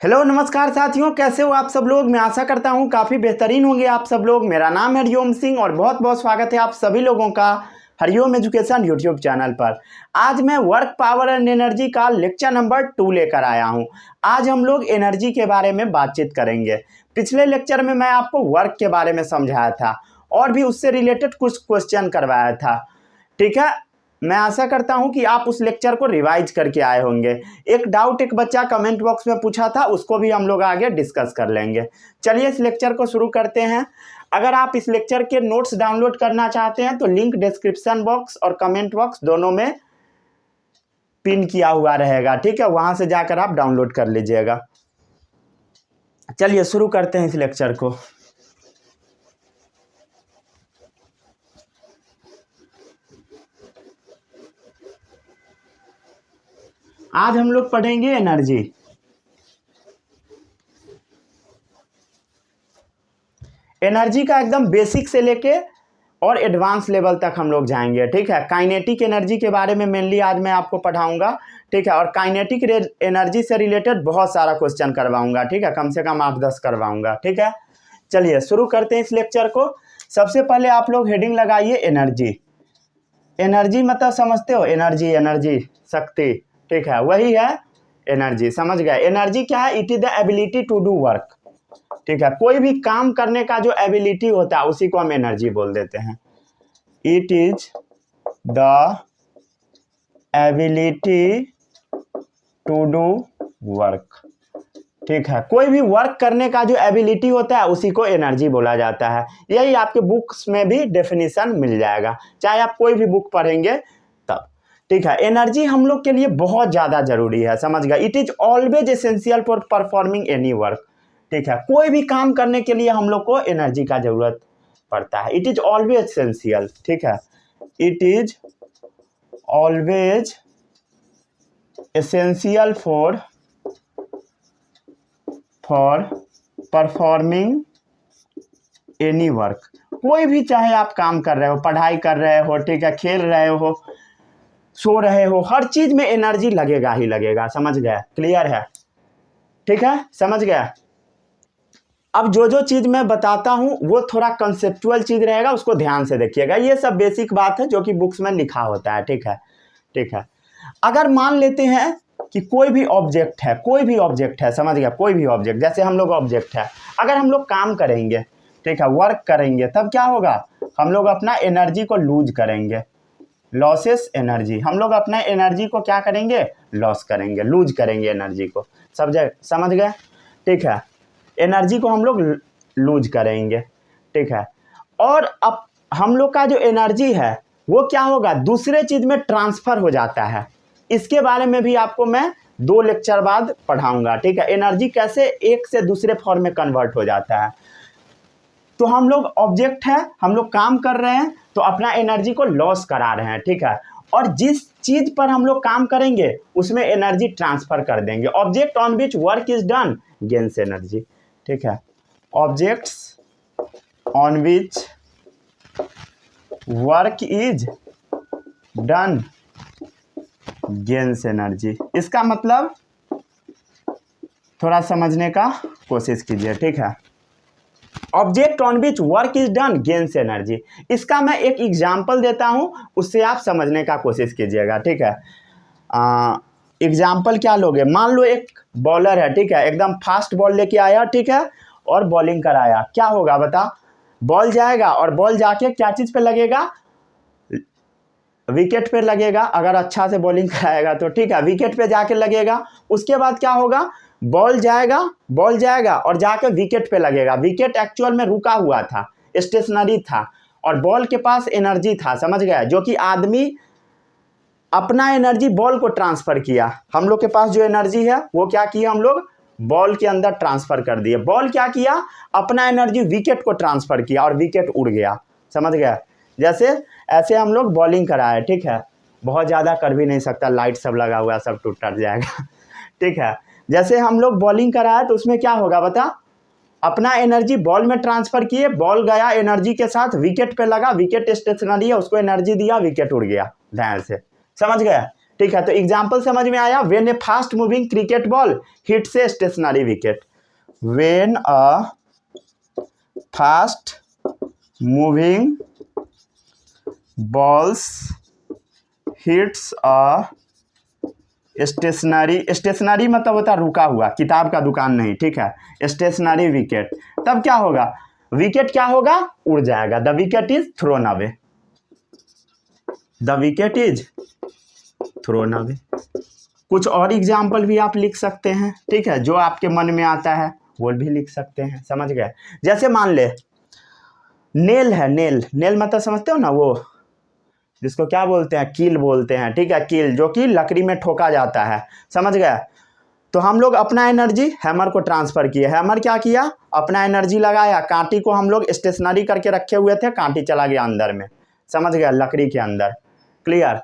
Hello नमस्कार साथियों, कैसे हो आप सब लोग। मैं आशा करता हूँ काफ़ी बेहतरीन होंगे आप सब लोग। मेरा नाम है हरिओम सिंह और बहुत बहुत स्वागत है आप सभी लोगों का हरिओम एजुकेशन यूट्यूब चैनल पर। आज मैं वर्क पावर एंड एनर्जी का लेक्चर नंबर 2 लेकर आया हूँ। आज हम लोग एनर्जी के बारे में बातचीत करेंगे। पिछले लेक्चर में मैं आपको वर्क के बारे में समझाया था और भी उससे रिलेटेड कुछ क्वेश्चन करवाया था। ठीक है, मैं आशा करता हूं कि आप उस लेक्चर को रिवाइज करके आए होंगे। एक डाउट एक बच्चा कमेंट बॉक्स में पूछा था, उसको भी हम लोग आगे डिस्कस कर लेंगे। चलिए इस लेक्चर को शुरू करते हैं। अगर आप इस लेक्चर के नोट्स डाउनलोड करना चाहते हैं तो लिंक डिस्क्रिप्शन बॉक्स और कमेंट बॉक्स दोनों में पिन किया हुआ रहेगा। ठीक है, वहां से जाकर आप डाउनलोड कर लीजिएगा। चलिए शुरू करते हैं इस लेक्चर को। आज हम लोग पढ़ेंगे एनर्जी। एनर्जी का एकदम बेसिक से लेके और एडवांस लेवल तक हम लोग जाएंगे। ठीक है, काइनेटिक एनर्जी के बारे में मेनली आज मैं आपको पढ़ाऊंगा। ठीक है, और काइनेटिक एनर्जी से रिलेटेड बहुत सारा क्वेश्चन करवाऊंगा। ठीक है, कम से कम 8-10 करवाऊंगा। ठीक है, चलिए शुरू करते हैं इस लेक्चर को। सबसे पहले आप लोग हेडिंग लगाइए एनर्जी। एनर्जी मतलब समझते हो, एनर्जी एनर्जी शक्ति। ठीक है, वही है एनर्जी, समझ गए। एनर्जी क्या है? It is the ability to do work. ठीक है, कोई भी काम करने का जो एबिलिटी होता है उसी को हम एनर्जी बोल देते हैं। It is the ability to do work. ठीक है, कोई भी वर्क करने का जो एबिलिटी होता है उसी को एनर्जी बोला जाता है। यही आपके बुक्स में भी डेफिनेशन मिल जाएगा, चाहे आप कोई भी बुक पढ़ेंगे तब। ठीक है, एनर्जी हम लोग के लिए बहुत ज़्यादा जरूरी है, समझ गए। It is always essential for performing any work. ठीक है, कोई भी काम करने के लिए हम लोग को एनर्जी का जरूरत पड़ता है। It is always essential. ठीक है, it is always essential for performing any work. कोई भी, चाहे आप काम कर रहे हो, पढ़ाई कर रहे हो, ठीक है, खेल रहे हो, सो रहे हो, हर चीज में एनर्जी लगेगा ही लगेगा। समझ गया? क्लियर है? ठीक है, समझ गया। अब जो जो चीज मैं बताता हूं वो थोड़ा कंसेप्चुअल चीज रहेगा, उसको ध्यान से देखिएगा। ये सब बेसिक बात है जो कि बुक्स में लिखा होता है। ठीक है, ठीक है। अगर मान लेते हैं कि कोई भी ऑब्जेक्ट है, कोई भी ऑब्जेक्ट है, समझ गया, कोई भी ऑब्जेक्ट, जैसे हम लोग ऑब्जेक्ट है, अगर हम लोग काम करेंगे, ठीक है, वर्क करेंगे, तब क्या होगा? हम लोग अपना एनर्जी को लूज करेंगे। लॉसेस एनर्जी, हम लोग अपना एनर्जी को क्या करेंगे? लॉस करेंगे, लूज करेंगे एनर्जी को। समझ गए? ठीक है, एनर्जी को हम लोग लूज करेंगे। ठीक है, और अब हम लोग का जो एनर्जी है वो क्या होगा? दूसरे चीज में ट्रांसफर हो जाता है। इसके बारे में भी आपको मैं 2 लेक्चर बाद पढ़ाऊंगा। ठीक है, एनर्जी कैसे एक से दूसरे फॉर्म में कन्वर्ट हो जाता है। तो हम लोग ऑब्जेक्ट है, हम लोग काम कर रहे हैं तो अपना एनर्जी को लॉस करा रहे हैं। ठीक है, और जिस चीज पर हम लोग काम करेंगे उसमें एनर्जी ट्रांसफर कर देंगे। Object on which work is done gains energy. ठीक है, objects on which work is done gains energy. इसका मतलब थोड़ा समझने का कोशिश कीजिए। ठीक है, object on which work is done gains energy. इसका मैं एक एग्जाम्पल देता हूं, उससे आप समझने का कोशिश कीजिएगा। ठीक है, एग्जाम्पल क्या लोगे? मान लो एक बॉलर है, ठीक है, एकदम फास्ट बॉल लेके आया, ठीक है, और बॉलिंग कराया। क्या होगा बता? बॉल जाएगा और बॉल जाके क्या चीज पे लगेगा? विकेट पे लगेगा। अगर अच्छा से बॉलिंग कराएगा तो ठीक है, विकेट पे जाके लगेगा। उसके बाद क्या होगा? बॉल जाएगा और जाके विकेट पे लगेगा। विकेट एक्चुअल में रुका हुआ था, स्टेशनरी था, और बॉल के पास एनर्जी था, समझ गया, जो कि आदमी अपना एनर्जी बॉल को ट्रांसफर किया। हम लोग के पास जो एनर्जी है वो क्या किया? हम लोग बॉल के अंदर ट्रांसफर कर दिए। बॉल क्या किया? अपना एनर्जी विकेट को ट्रांसफर किया और विकेट उड़ गया। समझ गया? जैसे ऐसे हम लोग बॉलिंग कराए, ठीक है, बहुत ज़्यादा कर भी नहीं सकता, लाइट सब लगा हुआ है, सब टूट जाएगा। ठीक है, जैसे हम लोग बॉलिंग कराए तो उसमें क्या होगा बता? अपना एनर्जी बॉल में ट्रांसफर किए, बॉल गया एनर्जी के साथ विकेट पे लगा, विकेट स्टेशनरी है, उसको एनर्जी दिया, विकेट उड़ गया ध्यान से। समझ गया? ठीक है, तो एग्जाम्पल समझ में आया। When a fast moving cricket ball hits a stationary wicket, when a fast moving balls hits a stationary, stationary मतलब होता है रुका हुआ, किताब का दुकान नहीं, ठीक है, स्टेशनरी विकेट, तब क्या होगा, विकेट क्या होगा, उड़ जाएगा। The wicket is thrown away, the wicket is thrown away. कुछ और एग्जाम्पल भी आप लिख सकते हैं, ठीक है, जो आपके मन में आता है वो भी लिख सकते हैं, समझ गए। जैसे मान ले नेल है, नेल, नेल मतलब समझते हो ना, वो जिसको क्या बोलते हैं, कील बोलते हैं, ठीक है, कील जो कि लकड़ी में ठोका जाता है, समझ गए। तो हम लोग अपना एनर्जी हैमर को ट्रांसफर किए, हैमर क्या किया, अपना एनर्जी लगाया, कांटी को हम लोग स्टेशनरी करके रखे हुए थे, कांटी चला गया अंदर में, समझ गया, लकड़ी के अंदर, क्लियर,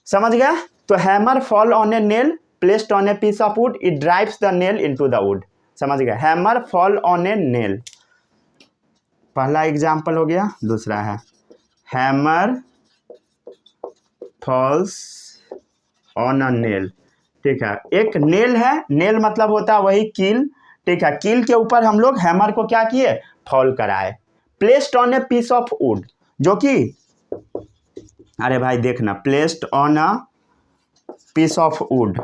समझ गया। तो hammer fall on a nail placed on a piece of wood, it drives the nail into the wood, समझ गए। Hammer fall on a nail, पहला एग्जाम्पल हो गया। दूसरा है hammer falls on a nail, ठीक है, एक नेल है, नेल मतलब होता है वही कील, ठीक है, कील के ऊपर हम लोग हैमर को क्या किए, फॉल कराए। Placed on a piece of wood, जो कि, अरे भाई देखना, placed on a piece of wood,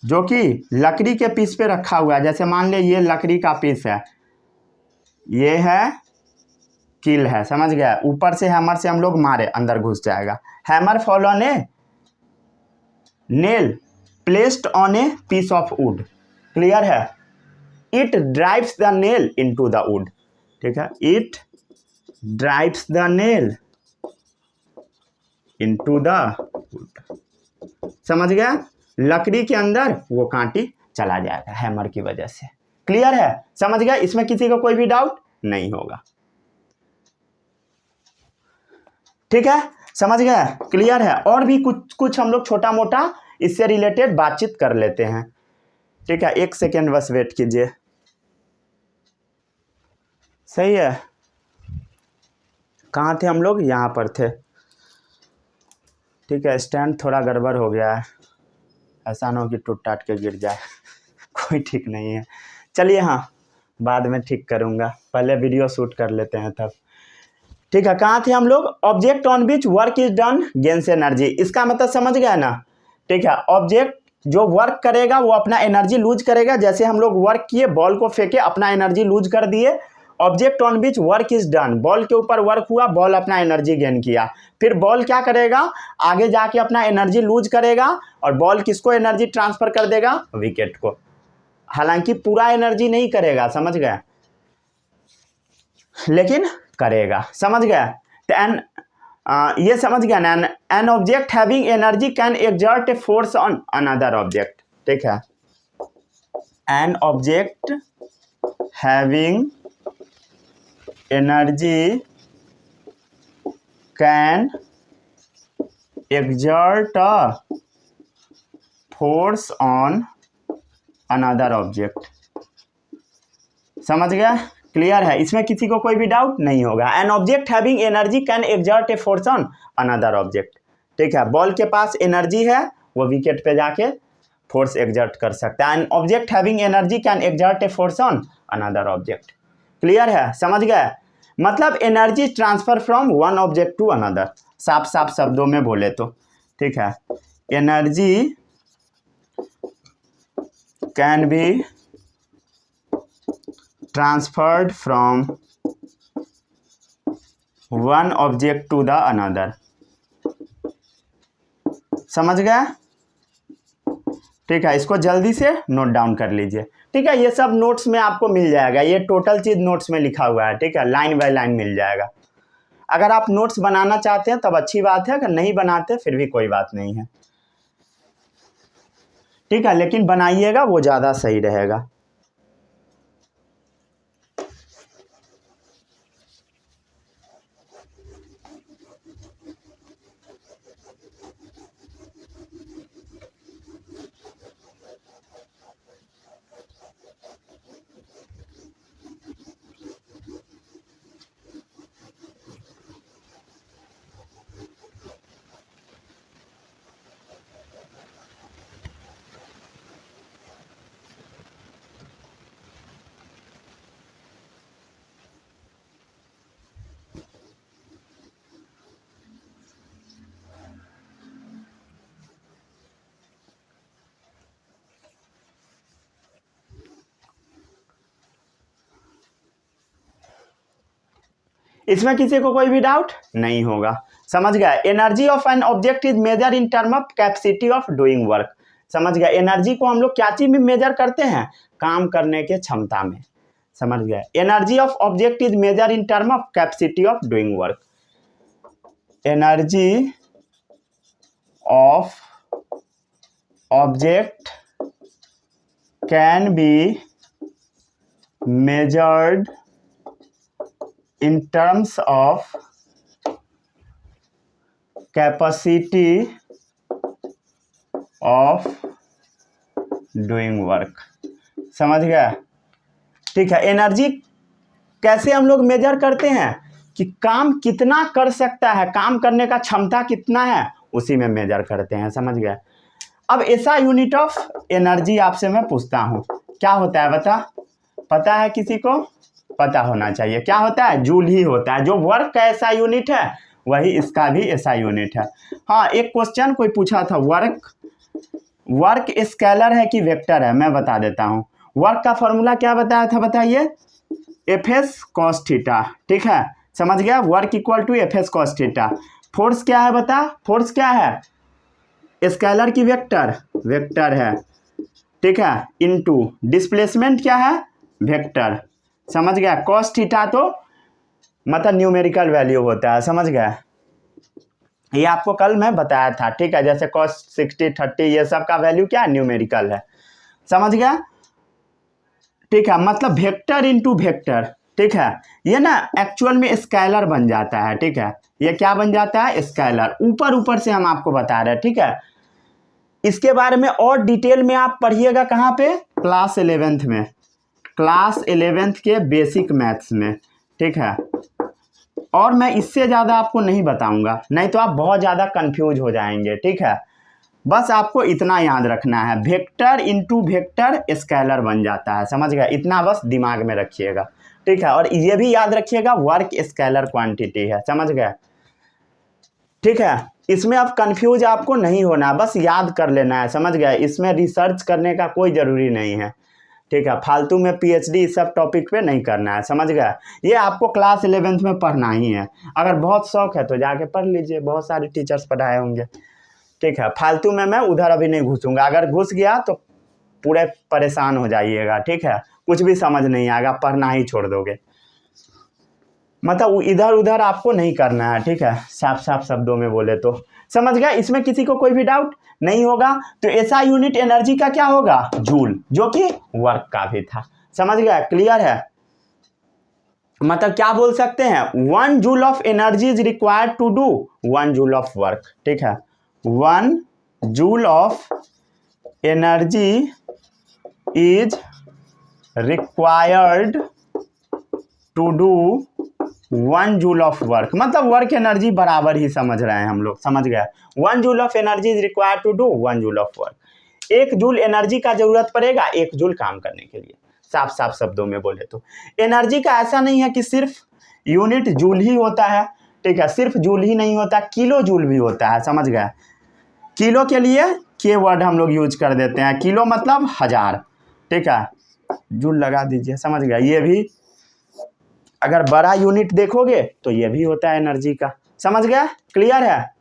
जो कि लकड़ी के पीस पे रखा हुआ है। जैसे मान ले ये लकड़ी का पीस है, ये है कील है, समझ गया, ऊपर से हैमर से हम लोग मारे, अंदर घुस जाएगा। Hammer fall on a nail placed on a piece of wood, clear है। It drives the nail into the wood, ठीक है, it drives the nail into the wood, समझ गया, लकड़ी के अंदर वो कांटी चला जाएगा हैमर की वजह से, क्लियर है, समझ गया। इसमें किसी को कोई भी डाउट नहीं होगा, ठीक है, समझ गया, क्लियर है। और भी कुछ कुछ हम लोग छोटा मोटा इससे रिलेटेड बातचीत कर लेते हैं, ठीक है, एक सेकेंड बस वेट कीजिए, सही है। कहाँ थे हम लोग, यहाँ पर थे, ठीक है, स्टैंड थोड़ा गड़बड़ हो गया है, ऐसा ना हो कि टूट टाट के गिर जाए कोई ठीक नहीं है, चलिए, हाँ बाद में ठीक करूँगा, पहले वीडियो शूट कर लेते हैं तब, ठीक है। कहाँ थे हम लोग, object on which work is done gains energy, इसका मतलब समझ गया ना, ठीक है, ऑब्जेक्ट जो वर्क करेगा वो अपना एनर्जी लूज करेगा। जैसे हम लोग वर्क किए, बॉल को फेंके, अपना एनर्जी लूज कर दिए। Object on which work is done, ball के ऊपर वर्क हुआ, बॉल अपना एनर्जी गेन किया, फिर बॉल क्या करेगा, आगे जाके अपना एनर्जी लूज करेगा, और बॉल किसको एनर्जी ट्रांसफर कर देगा, विकेट को, हालांकि पूरा एनर्जी नहीं करेगा, समझ गया, लेकिन करेगा, समझ गया। तो एन ये समझ गया ना, N object having energy can exert a force on another object, ठीक है, an object having energy can exert a force on another object, समझ गया, क्लियर है, इसमें किसी को कोई भी डाउट नहीं होगा। N object having energy can exert a force on another object, ठीक है, बॉल के पास एनर्जी है, वो विकेट पे जाके फोर्स एक्सर्ट कर सकता है। An object having energy can exert a force on another object, clear है, समझ गए, मतलब energy transfer from one object to another, साफ साफ शब्दों में बोले तो, ठीक है, energy can be transferred from one object to the another, समझ गया, ठीक है, इसको जल्दी से नोट डाउन कर लीजिए, ठीक है, ये सब नोट्स में आपको मिल जाएगा, ये टोटल चीज नोट्स में लिखा हुआ है, ठीक है, लाइन बाय लाइन मिल जाएगा। अगर आप नोट्स बनाना चाहते हैं तब अच्छी बात है, अगर नहीं बनाते फिर भी कोई बात नहीं है, ठीक है, लेकिन बनाइएगा, वो ज़्यादा सही रहेगा। इसमें किसी को कोई भी डाउट नहीं होगा, समझ गया। Energy of an object is measure in term of capacity of doing work, समझ गया। एनर्जी को हम लोग क्या चीज में मेजर करते हैं, काम करने के क्षमता में, समझ गया। Energy of object is measure in term of capacity of doing work. Energy of object can be measured in terms of capacity of doing work, समझ गया, ठीक है। एनर्जी कैसे हम लोग मेजर करते हैं कि काम कितना कर सकता है, काम करने का क्षमता कितना है, उसी में मेजर करते हैं, समझ गया। अब ऐसा यूनिट ऑफ एनर्जी आपसे मैं पूछता हूँ, क्या होता है बता, पता है किसी को, पता होना चाहिए, क्या होता है, जूल ही होता है। जो वर्क का ऐसा यूनिट है वही इसका भी ऐसा यूनिट है। हाँ, एक क्वेश्चन कोई पूछा था, वर्क स्केलर है कि वेक्टर है, मैं बता देता हूँ। वर्क का फॉर्मूला क्या बताया था, बताइए, एफ कॉस थीटा, ठीक है, समझ गया। Work equal to F cos theta. Force क्या है बता, फोर्स क्या है, स्केलर की वेक्टर है, ठीक है, इनटू डिस्प्लेसमेंट क्या है, वेक्टर, समझ गया। कॉस थीटा तो मतलब न्यूमेरिकल वैल्यू होता है, समझ गया। ये आपको कल मैं बताया था, ठीक है, जैसे कॉस 60 30 ये सब का वैल्यू क्या है, न्यूमेरिकल है, समझ गया, ठीक है। मतलब वेक्टर इनटू वेक्टर, ठीक है, ये ना एक्चुअल में स्केलर बन जाता है, ठीक है। ये क्या बन जाता है, स्केलर। ऊपर से हम आपको बता रहे हैं, ठीक है। इसके बारे में और डिटेल में आप पढ़िएगा कहाँ पे, क्लास 11th में, क्लास 11th के बेसिक मैथ्स में, ठीक है। और मैं इससे ज़्यादा आपको नहीं बताऊंगा, नहीं तो आप बहुत ज़्यादा कंफ्यूज हो जाएंगे, ठीक है। बस आपको इतना याद रखना है, वेक्टर इनटू वेक्टर स्केलर बन जाता है, समझ गया। इतना बस दिमाग में रखिएगा, ठीक है। और ये भी याद रखिएगा, वर्क स्केलर क्वांटिटी है, समझ गया, ठीक है। इसमें अब कंफ्यूज आपको नहीं होना, बस याद कर लेना है, समझ गया। इसमें रिसर्च करने का कोई ज़रूरी नहीं है, ठीक है। फालतू में पीएचडी इस सब टॉपिक पे नहीं करना है, समझ गया। ये आपको क्लास 11th में पढ़ना ही है। अगर बहुत शौक है तो जाके पढ़ लीजिए, बहुत सारे टीचर्स पढ़ाए होंगे, ठीक है। फालतू में मैं उधर अभी नहीं घुसूंगा, अगर घुस गया तो पूरे परेशान हो जाइएगा, ठीक है। कुछ भी समझ नहीं आएगा, पढ़ना ही छोड़ दोगे, मतलब इधर उधर आपको नहीं करना है, ठीक है। साफ साफ शब्दों में बोले तो, समझ गया। इसमें किसी को कोई भी डाउट नहीं होगा। तो ऐसा यूनिट एनर्जी का क्या होगा, जूल, जो कि वर्क का भी था, समझ गया, क्लियर है। मतलब क्या बोल सकते हैं, 1 joule of energy is required to do 1 joule of work, ठीक है। 1 joule of energy is required to do 1 joule of work, मतलब वर्क एनर्जी बराबर ही समझ रहे हैं हम लोग, समझ गया। 1 joule of energy is required to do 1 joule of work. 1 joule energy का जरूरत पड़ेगा 1 जूल काम करने के लिए, साफ साफ शब्दों में बोले तो। एनर्जी का ऐसा नहीं है कि सिर्फ यूनिट जूल ही होता है, ठीक है, सिर्फ जूल ही नहीं होता, किलो जूल भी होता है, समझ गया। किलो के लिए के वर्ड हम लोग यूज कर देते हैं, किलो मतलब 1000, ठीक है, जूल लगा दीजिए, समझ गया। ये भी अगर बड़ा यूनिट देखोगे तो ये भी होता है एनर्जी का, समझ गया, क्लियर है।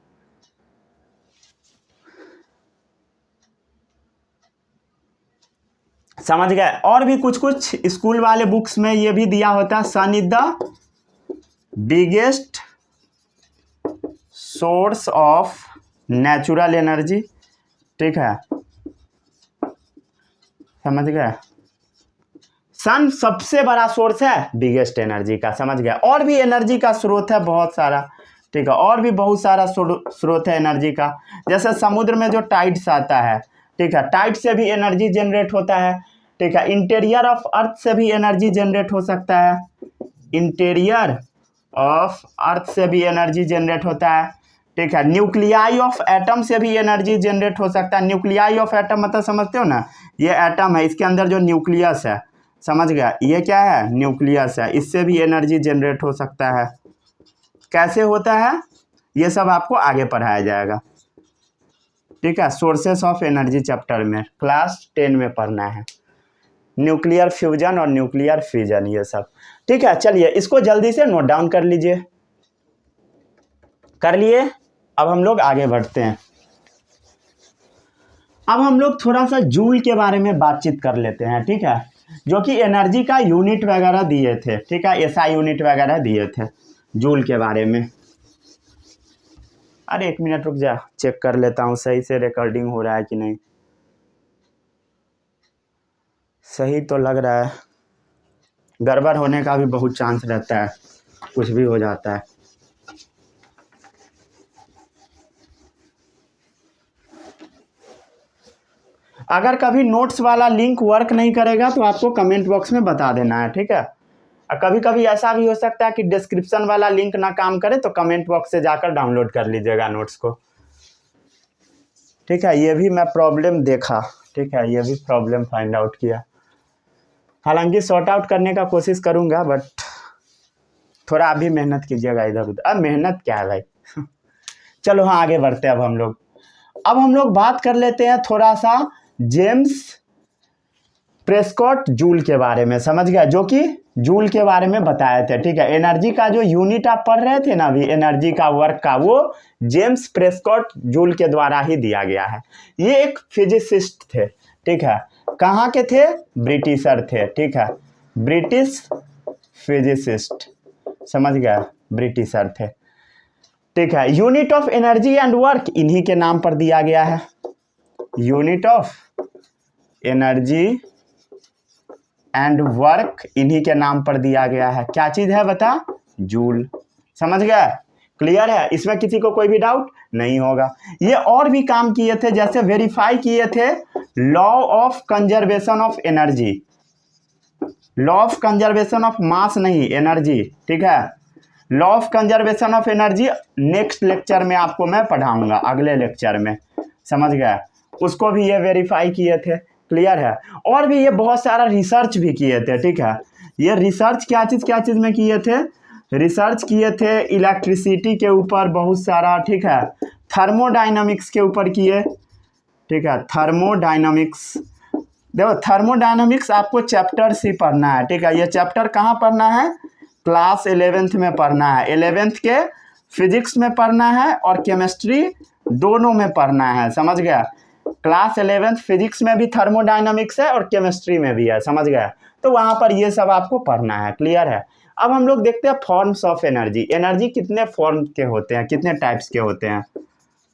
समझ गए। और भी कुछ कुछ स्कूल वाले बुक्स में ये भी दिया होता है, sun is the biggest source of natural energy, ठीक है, समझ गए। सन सबसे बड़ा सोर्स है बिगेस्ट एनर्जी का, समझ गया। और भी एनर्जी का स्रोत है बहुत सारा, ठीक है, और भी बहुत सारा स्रोत है एनर्जी का। जैसे समुद्र में जो टाइड्स आता है, ठीक है, टाइड से भी एनर्जी जनरेट होता है, ठीक है। इंटीरियर ऑफ अर्थ से भी एनर्जी जनरेट हो सकता है, इंटीरियर ऑफ अर्थ से भी एनर्जी जनरेट होता है, ठीक है। न्यूक्लियाई ऑफ एटम से भी एनर्जी जनरेट हो सकता है। न्यूक्लियाई ऑफ एटम मतलब समझते हो ना, ये एटम है, इसके अंदर जो न्यूक्लियस है, समझ गया, ये क्या है, न्यूक्लियस है, इससे भी एनर्जी जनरेट हो सकता है। कैसे होता है ये सब आपको आगे पढ़ाया जाएगा, ठीक है। सोर्सेस ऑफ एनर्जी चैप्टर में क्लास 10 में पढ़ना है, न्यूक्लियर फ्यूजन और न्यूक्लियर फिजन, ये सब। ठीक है, चलिए इसको जल्दी से नोट डाउन कर लीजिए। कर लिए? अब हम लोग आगे बढ़ते हैं। अब हम लोग थोड़ा सा जूल के बारे में बातचीत कर लेते हैं, ठीक है, जो कि एनर्जी का यूनिट वगैरह दिए थे, ठीक है, एसआई यूनिट वगैरह दिए थे जूल के बारे में। अरे 1 मिनट रुक जा, चेक कर लेता हूँ सही से रिकॉर्डिंग हो रहा है कि नहीं। सही तो लग रहा है, गड़बड़ होने का भी बहुत चांस रहता है, कुछ भी हो जाता है। अगर कभी नोट्स वाला लिंक वर्क नहीं करेगा तो आपको कमेंट बॉक्स में बता देना है, ठीक है। और कभी कभी ऐसा भी हो सकता है कि डिस्क्रिप्शन वाला लिंक ना काम करे तो कमेंट बॉक्स से जाकर डाउनलोड कर लीजिएगा नोट्स को, ठीक है। ये भी मैं प्रॉब्लम देखा, ठीक है, ये भी प्रॉब्लम फाइंड आउट किया। हालांकि सॉर्ट आउट करने का कोशिश करूँगा, बट थोड़ा अभी मेहनत कीजिएगा इधर उधर। अब मेहनत क्या है भाई चलो हाँ, आगे बढ़ते हैं। अब हम लोग बात कर लेते हैं थोड़ा सा जेम्स प्रेस्कॉट जूल के बारे में, समझ गया, जो कि जूल के बारे में बताए थे, ठीक है। एनर्जी का जो यूनिट आप पढ़ रहे थे ना अभी, एनर्जी का वर्क का, वो जेम्स प्रेस्कॉट जूल के द्वारा ही दिया गया है। ये एक फिजिसिस्ट थे, ठीक है। कहाँ के थे? ब्रिटिशर थे, ठीक है, ब्रिटिश फिजिसिस्ट, समझ गया, ब्रिटिशर थे, ठीक है। Unit of energy and work इन्हीं के नाम पर दिया गया है। Unit of energy and work इन्हीं के नाम पर दिया गया है। क्या चीज है बता? जूल, समझ गया, क्लियर है, इसमें किसी को कोई भी डाउट नहीं होगा। ये और भी काम किए थे, जैसे वेरीफाई किए थे law of conservation of energy, law of conservation of mass नहीं, एनर्जी, ठीक है। Law of conservation of energy next lecture में आपको मैं पढ़ाऊंगा, अगले लेक्चर में, समझ गया। उसको भी ये वेरीफाई किए थे, क्लियर है। और भी ये बहुत सारा रिसर्च भी किए थे, ठीक है। ये रिसर्च क्या चीज़ में किए थे? रिसर्च किए थे इलेक्ट्रिसिटी के ऊपर बहुत सारा, ठीक है, थर्मोडाइनमिक्स के ऊपर किए, ठीक है, थर्मोडाइनमिक्स। देखो थर्मोडाइनमिक्स आपको चैप्टर सी पढ़ना है, ठीक है। ये चैप्टर कहाँ पढ़ना है? क्लास 11th में पढ़ना है। 11th के फिजिक्स में पढ़ना है और केमिस्ट्री दोनों में पढ़ना है, समझ गया। क्लास 11th फिजिक्स में भी थर्मोडाइनमिक्स है और केमिस्ट्री में भी है, समझ गया। तो वहाँ पर ये सब आपको पढ़ना है, क्लियर है। अब हम लोग देखते हैं फॉर्म्स ऑफ एनर्जी। एनर्जी कितने फॉर्म के होते हैं, कितने टाइप्स के होते हैं?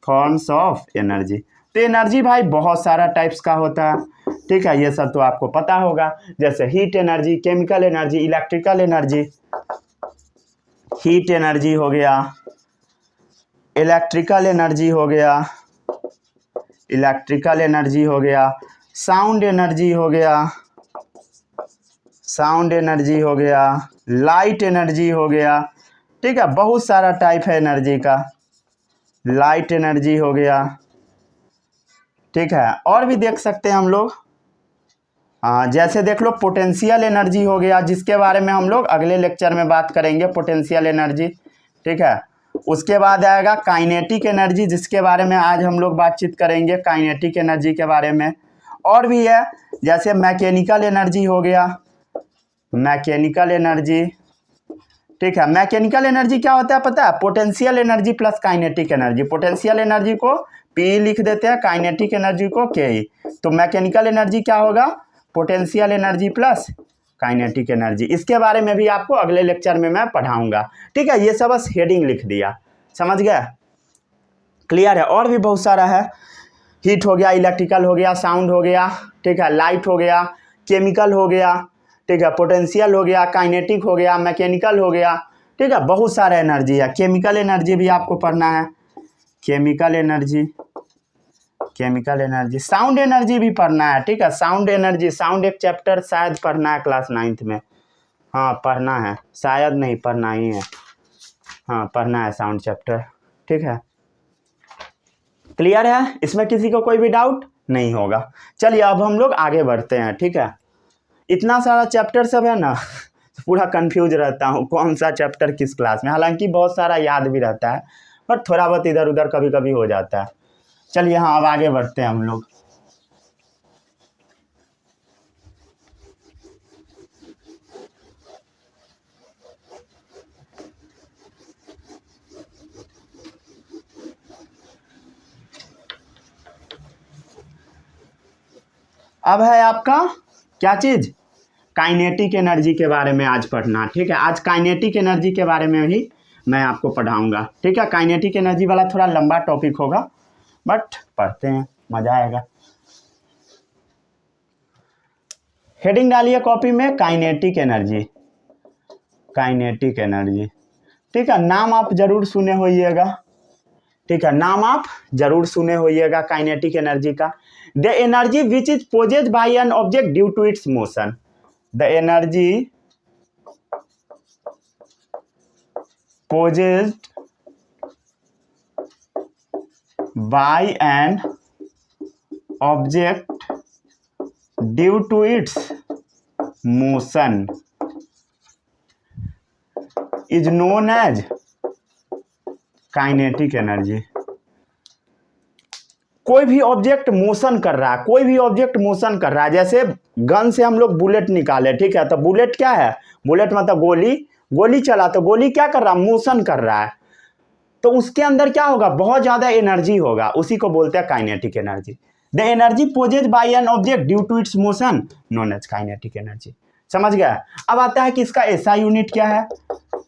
Forms of energy. तो एनर्जी भाई बहुत सारा टाइप्स का होता है, ठीक है, ये सब तो आपको पता होगा, जैसे heat energy, chemical energy, electrical energy. Heat energy हो गया, इलेक्ट्रिकल एनर्जी हो गया, इलेक्ट्रिकल एनर्जी हो गया, साउंड एनर्जी हो गया, साउंड एनर्जी हो गया, लाइट एनर्जी हो गया, ठीक है, बहुत सारा टाइप है एनर्जी का। लाइट एनर्जी हो गया, ठीक है। और भी देख सकते हैं हम लोग, जैसे देख लो पोटेंशियल एनर्जी हो गया, जिसके बारे में हम लोग अगले लेक्चर में बात करेंगे, पोटेंशियल एनर्जी, ठीक है। उसके बाद आएगा काइनेटिक एनर्जी, जिसके बारे में आज हम लोग बातचीत करेंगे, काइनेटिक एनर्जी के बारे में। और भी है, जैसे मैकेनिकल एनर्जी हो गया, मैकेनिकल एनर्जी, ठीक है। मैकेनिकल एनर्जी क्या होता है पता है? Potential energy plus kinetic energy. Potential energy को पी लिख देते हैं, काइनेटिक एनर्जी को के। तो मैकेनिकल एनर्जी क्या होगा? Potential energy plus kinetic energy. इसके बारे में भी आपको अगले लेक्चर में मैं पढ़ाऊंगा, ठीक है। ये सब बस हेडिंग लिख दिया, समझ गया, क्लियर है। और भी बहुत सारा है, हीट हो गया, इलेक्ट्रिकल हो गया, साउंड हो गया, ठीक है, लाइट हो गया, केमिकल हो गया, ठीक है, पोटेंशियल हो गया, काइनेटिक हो गया, मैकेनिकल हो गया, ठीक है, बहुत सारा एनर्जी है। केमिकल एनर्जी भी आपको पढ़ना है, chemical energy, chemical energy. Sound energy भी पढ़ना है, ठीक है, साउंड एनर्जी। साउंड एक चैप्टर शायद पढ़ना है क्लास 9th में, हाँ पढ़ना है, शायद नहीं पढ़ना ही है, हाँ पढ़ना है साउंड चैप्टर, ठीक है, क्लियर है। इसमें किसी को कोई भी डाउट नहीं होगा। चलिए अब हम लोग आगे बढ़ते हैं, ठीक है। इतना सारा चैप्टर सब है ना पूरा कंफ्यूज रहता हूँ कौन सा चैप्टर किस क्लास में। हालांकि बहुत सारा याद भी रहता है, पर थोड़ा बहुत इधर उधर कभी कभी हो जाता है। चलिए हाँ, अब आगे बढ़ते हैं हम लोग। अब है आपका क्या चीज़, काइनेटिक एनर्जी के बारे में आज पढ़ना। ठीक है, आज काइनेटिक एनर्जी के बारे में ही मैं आपको पढ़ाऊंगा। ठीक है, काइनेटिक एनर्जी वाला थोड़ा लंबा टॉपिक होगा, बट पढ़ते हैं, मज़ा आएगा। हेडिंग डालिए कॉपी में, काइनेटिक एनर्जी। काइनेटिक एनर्जी, ठीक है, नाम आप जरूर सुने होइएगा। ठीक है, नाम आप जरूर सुने होइएगा काइनेटिक एनर्जी का। The energy which is possessed by an object due to its motion. The energy possessed by an object due to its motion is known as kinetic energy. कोई भी ऑब्जेक्ट मोशन कर रहा है, कोई भी object motion कर रहा है, जैसे गन से हम लोग बुलेट निकाले। ठीक है, तो बुलेट क्या है, बुलेट मतलब गोली, गोली चला तो गोली क्या कर रहा है, मोशन कर रहा है, तो उसके अंदर क्या होगा, बहुत ज़्यादा एनर्जी होगा, उसी को बोलते हैं kinetic energy. The energy possessed by an object due to its motion known as kinetic energy. समझ गया। अब आता है कि इसका एसआई यूनिट क्या है,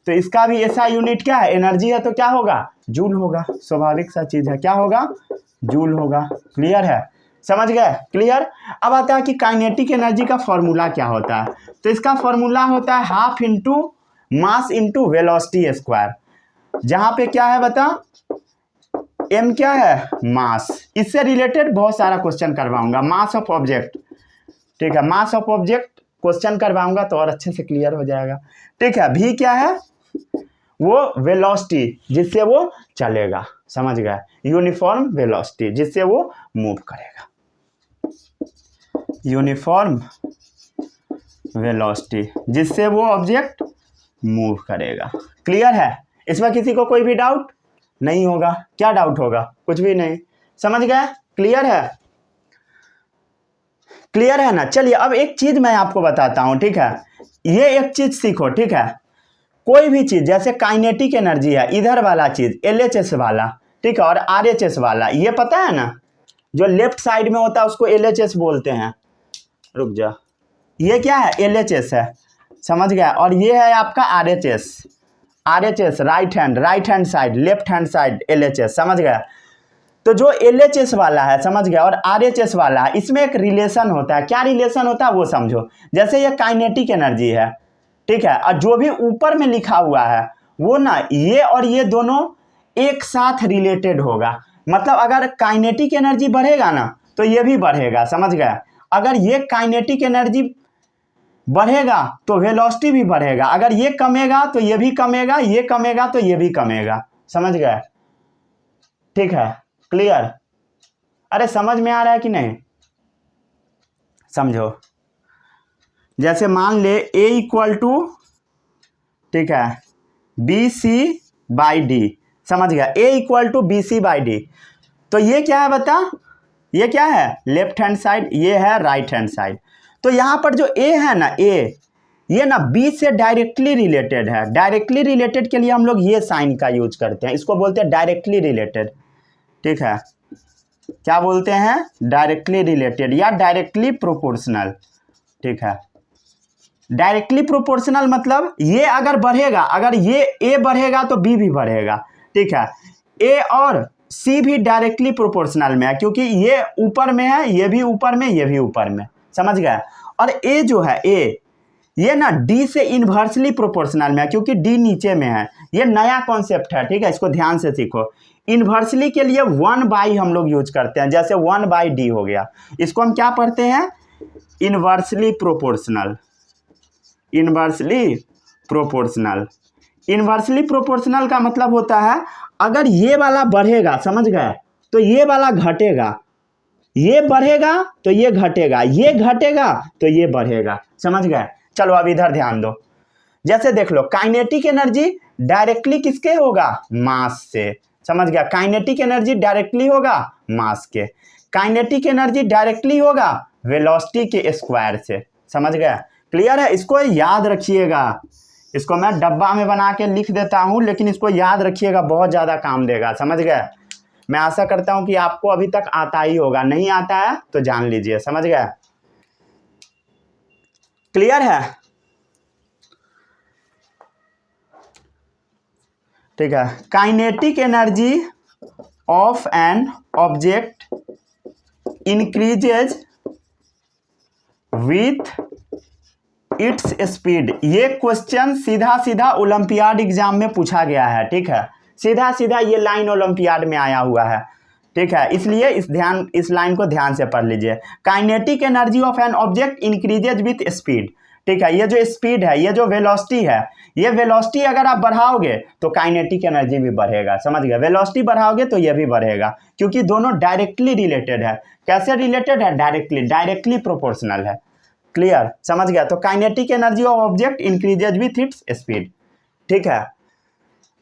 तो इसका भी एसआई यूनिट क्या है, एनर्जी है तो क्या होगा, जूल होगा, स्वाभाविक सा चीज़ है, क्या होगा, जूल होगा। क्लियर है, समझ गए, क्लियर। अब आता है कि काइनेटिक एनर्जी का फॉर्मूला क्या होता है, तो इसका फॉर्मूला होता है half into mass into velocity square, जहाँ पे क्या है बता, एम क्या है, मास। इससे रिलेटेड बहुत सारा क्वेश्चन करवाऊंगा, मास ऑफ ऑब्जेक्ट। ठीक है, मास ऑफ ऑब्जेक्ट क्वेश्चन करवाऊंगा तो और अच्छे से क्लियर हो जाएगा। ठीक है, भी क्या है, वो वेलोसिटी जिससे वो चलेगा, समझ गए, यूनिफॉर्म वेलोसिटी जिससे वो मूव करेगा, यूनिफॉर्म वेलोसिटी जिससे वो ऑब्जेक्ट मूव करेगा। क्लियर है, इसमें किसी को कोई भी डाउट नहीं होगा, क्या डाउट होगा, कुछ भी नहीं, समझ गए, क्लियर है, क्लियर है ना। चलिए अब एक चीज मैं आपको बताता हूं। ठीक है, ये एक चीज सीखो। ठीक है, कोई भी चीज जैसे काइनेटिक एनर्जी है, इधर वाला चीज एलएचएस वाला, ठीक है, और आरएचएस वाला, ये पता है ना, जो लेफ्ट साइड में होता है उसको एलएचएस बोलते हैं। रुक जा, ये क्या है, एलएचएस है, समझ गया, और ये है आपका RHS. RHS right hand side, left hand side LHS, समझ गया। तो जो एलएचएस वाला है, समझ गया, और आरएचएस वाला है, इसमें एक रिलेशन होता है। क्या रिलेशन होता है वो समझो। जैसे ये काइनेटिक एनर्जी है, ठीक है, और जो भी ऊपर में लिखा हुआ है वो ना, ये और ये दोनों एक साथ रिलेटेड होगा। मतलब अगर काइनेटिक एनर्जी बढ़ेगा ना तो ये भी बढ़ेगा, समझ गया। अगर ये काइनेटिक एनर्जी बढ़ेगा तो वेलोसिटी भी बढ़ेगा, अगर ये कमेगा तो ये भी कमेगा, ये कमेगा तो ये भी कमेगा, समझ गए। ठीक है, क्लियर। अरे समझ में आ रहा है कि नहीं, समझो। जैसे मान ले ए इक्वल टू, ठीक है, बी सी बाई डी, समझ गया, A equal to B C by D. तो ये क्या है बता, ये क्या है, लेफ्ट हैंड साइड, ये है राइट हैंड साइड। तो यहाँ पर जो ए है ना, ए ये ना बी से डायरेक्टली रिलेटेड है। डायरेक्टली रिलेटेड के लिए हम लोग ये साइन का यूज करते हैं, इसको बोलते हैं डायरेक्टली रिलेटेड। ठीक है, क्या बोलते हैं, डायरेक्टली रिलेटेड या डायरेक्टली प्रोपोर्शनल। ठीक है, डायरेक्टली प्रोपोर्शनल मतलब ये अगर बढ़ेगा, अगर ये ए बढ़ेगा तो बी भी बढ़ेगा। ठीक है, ए और सी भी डायरेक्टली प्रोपोर्शनल में है, क्योंकि ये ऊपर में है, ये भी ऊपर में, ये भी ऊपर में, समझ गया। और ए जो है, ए ये ना डी से इन्वर्सली प्रोपोर्शनल में है, क्योंकि डी नीचे में है। ये नया कॉन्सेप्ट है, ठीक है, इसको ध्यान से सीखो। इन्वर्सली के लिए 1/, हम लोग यूज करते हैं, जैसे 1/d हो गया, इसको हम क्या पढ़ते हैं, inversely proportional. Inversely proportional, inversely proportional का मतलब होता है अगर ये वाला बढ़ेगा, समझ गए, तो ये वाला घटेगा, ये बढ़ेगा तो ये घटेगा, ये घटेगा तो ये बढ़ेगा, समझ गए। चलो अब इधर ध्यान दो। जैसे देख लो, काइनेटिक एनर्जी डायरेक्टली किसके होगा, मास से, समझ गया। काइनेटिक एनर्जी डायरेक्टली होगा मास के, काइनेटिक एनर्जी डायरेक्टली होगा वेलोसिटी के स्क्वायर से, समझ गया, क्लियर है। इसको याद रखिएगा, इसको मैं डब्बा में बना के लिख देता हूं, लेकिन इसको याद रखिएगा, बहुत ज़्यादा काम देगा, समझ गए। मैं आशा करता हूं कि आपको अभी तक आता ही होगा, नहीं आता है तो जान लीजिए, समझ गए। क्लियर है? ठीक है, kinetic energy of an object increases with its speed. ये क्वेश्चन सीधा सीधा ओलंपियाड एग्जाम में पूछा गया है। ठीक है, सीधा सीधा ये लाइन ओलंपियाड में आया हुआ है। ठीक है, इसलिए इस लाइन को ध्यान से पढ़ लीजिए। Kinetic energy of an object increases with speed. ठीक है, ये जो स्पीड है, ये जो वेलोसिटी है, ये वेलोसिटी अगर आप बढ़ाओगे तो काइनेटिक एनर्जी भी बढ़ेगा। समझ गए? वेलोसिटी बढ़ाओगे तो ये भी बढ़ेगा, क्योंकि दोनों डायरेक्टली रिलेटेड है। कैसे रिलेटेड है? डायरेक्टली प्रोपोर्शनल है। क्लियर? समझ गया? तो kinetic energy of object increases with its speed. ठीक है,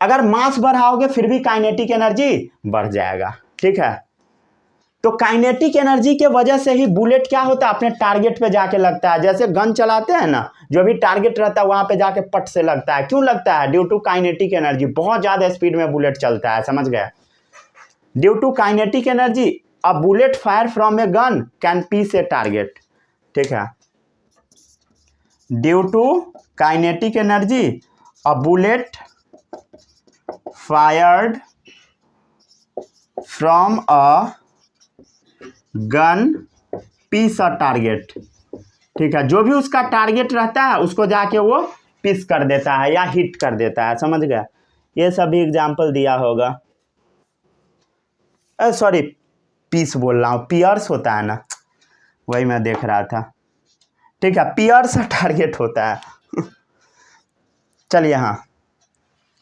अगर मास बढ़ाओगे फिर भी काइनेटिक एनर्जी बढ़ जाएगा। ठीक है, तो काइनेटिक एनर्जी के वजह से ही बुलेट क्या होता है, अपने टारगेट पे जाके लगता है। जैसे गन चलाते हैं ना, जो भी टारगेट रहता है वहां पे जाके पट से लगता है। क्यों लगता है? Due to kinetic energy. बहुत ज्यादा स्पीड में बुलेट चलता है। समझ गए? Due to kinetic energy a bullet fire from a gun can pierce a target. ठीक है, due to kinetic energy a bullet fired from a gun pierce a target. ठीक है, जो भी उसका टारगेट रहता है उसको जाके वो पीस कर देता है या हिट कर देता है। समझ गया? ये सभी एग्जाम्पल दिया होगा। सॉरी, पीस बोल रहा हूँ, पियर्स होता है ना, वही मैं देख रहा था। ठीक है, पियर्स टारगेट होता है। चलिए, हाँ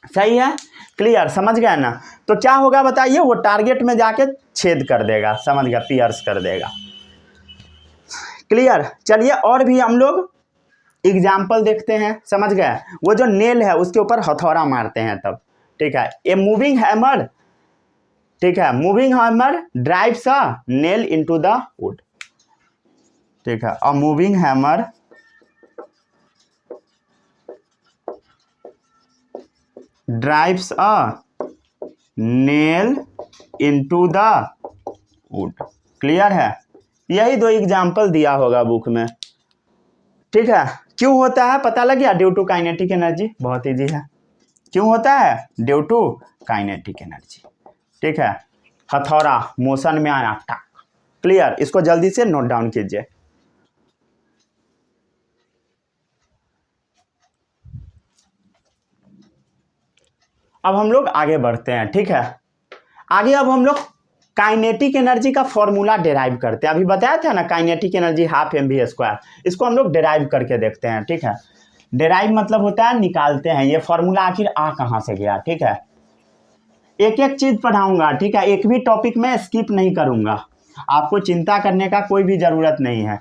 सही है। क्लियर? समझ गया ना? तो क्या होगा बताइए, वो टारगेट में जाके छेद कर देगा। समझ गया? पियर्स कर देगा। क्लियर? चलिए, और भी हम लोग एग्जाम्पल देखते हैं। समझ गए? वो जो नेल है उसके ऊपर हथौड़ा मारते हैं तब। ठीक है, ए मूविंग हैमर। ठीक है, moving hammer drives a nail into the wood. ठीक है, a moving hammer drives a nail into the would. Clear है? यही दो एग्जाम्पल दिया होगा बुक में। ठीक है, क्यों होता है पता लग गया? Due to kinetic energy. बहुत इजी है। क्यों होता है? Due to kinetic energy. ठीक है, हथौड़ा मोशन में आया, टक। क्लियर? इसको जल्दी से नोट डाउन कीजिए। अब हम लोग आगे बढ़ते हैं। ठीक है, आगे अब हम लोग काइनेटिक एनर्जी का फॉर्मूला डिराइव करते हैं। अभी बताया था ना, काइनेटिक एनर्जी हाफ mv²। इसको हम लोग डिराइव करके देखते हैं। ठीक है, डिराइव मतलब होता है निकालते हैं। ये फॉर्मूला आखिर आ कहाँ से गया? ठीक है, एक एक चीज पढ़ाऊंगा। ठीक है, एक भी टॉपिक में स्किप नहीं करूंगा। आपको चिंता करने का कोई भी जरूरत नहीं है।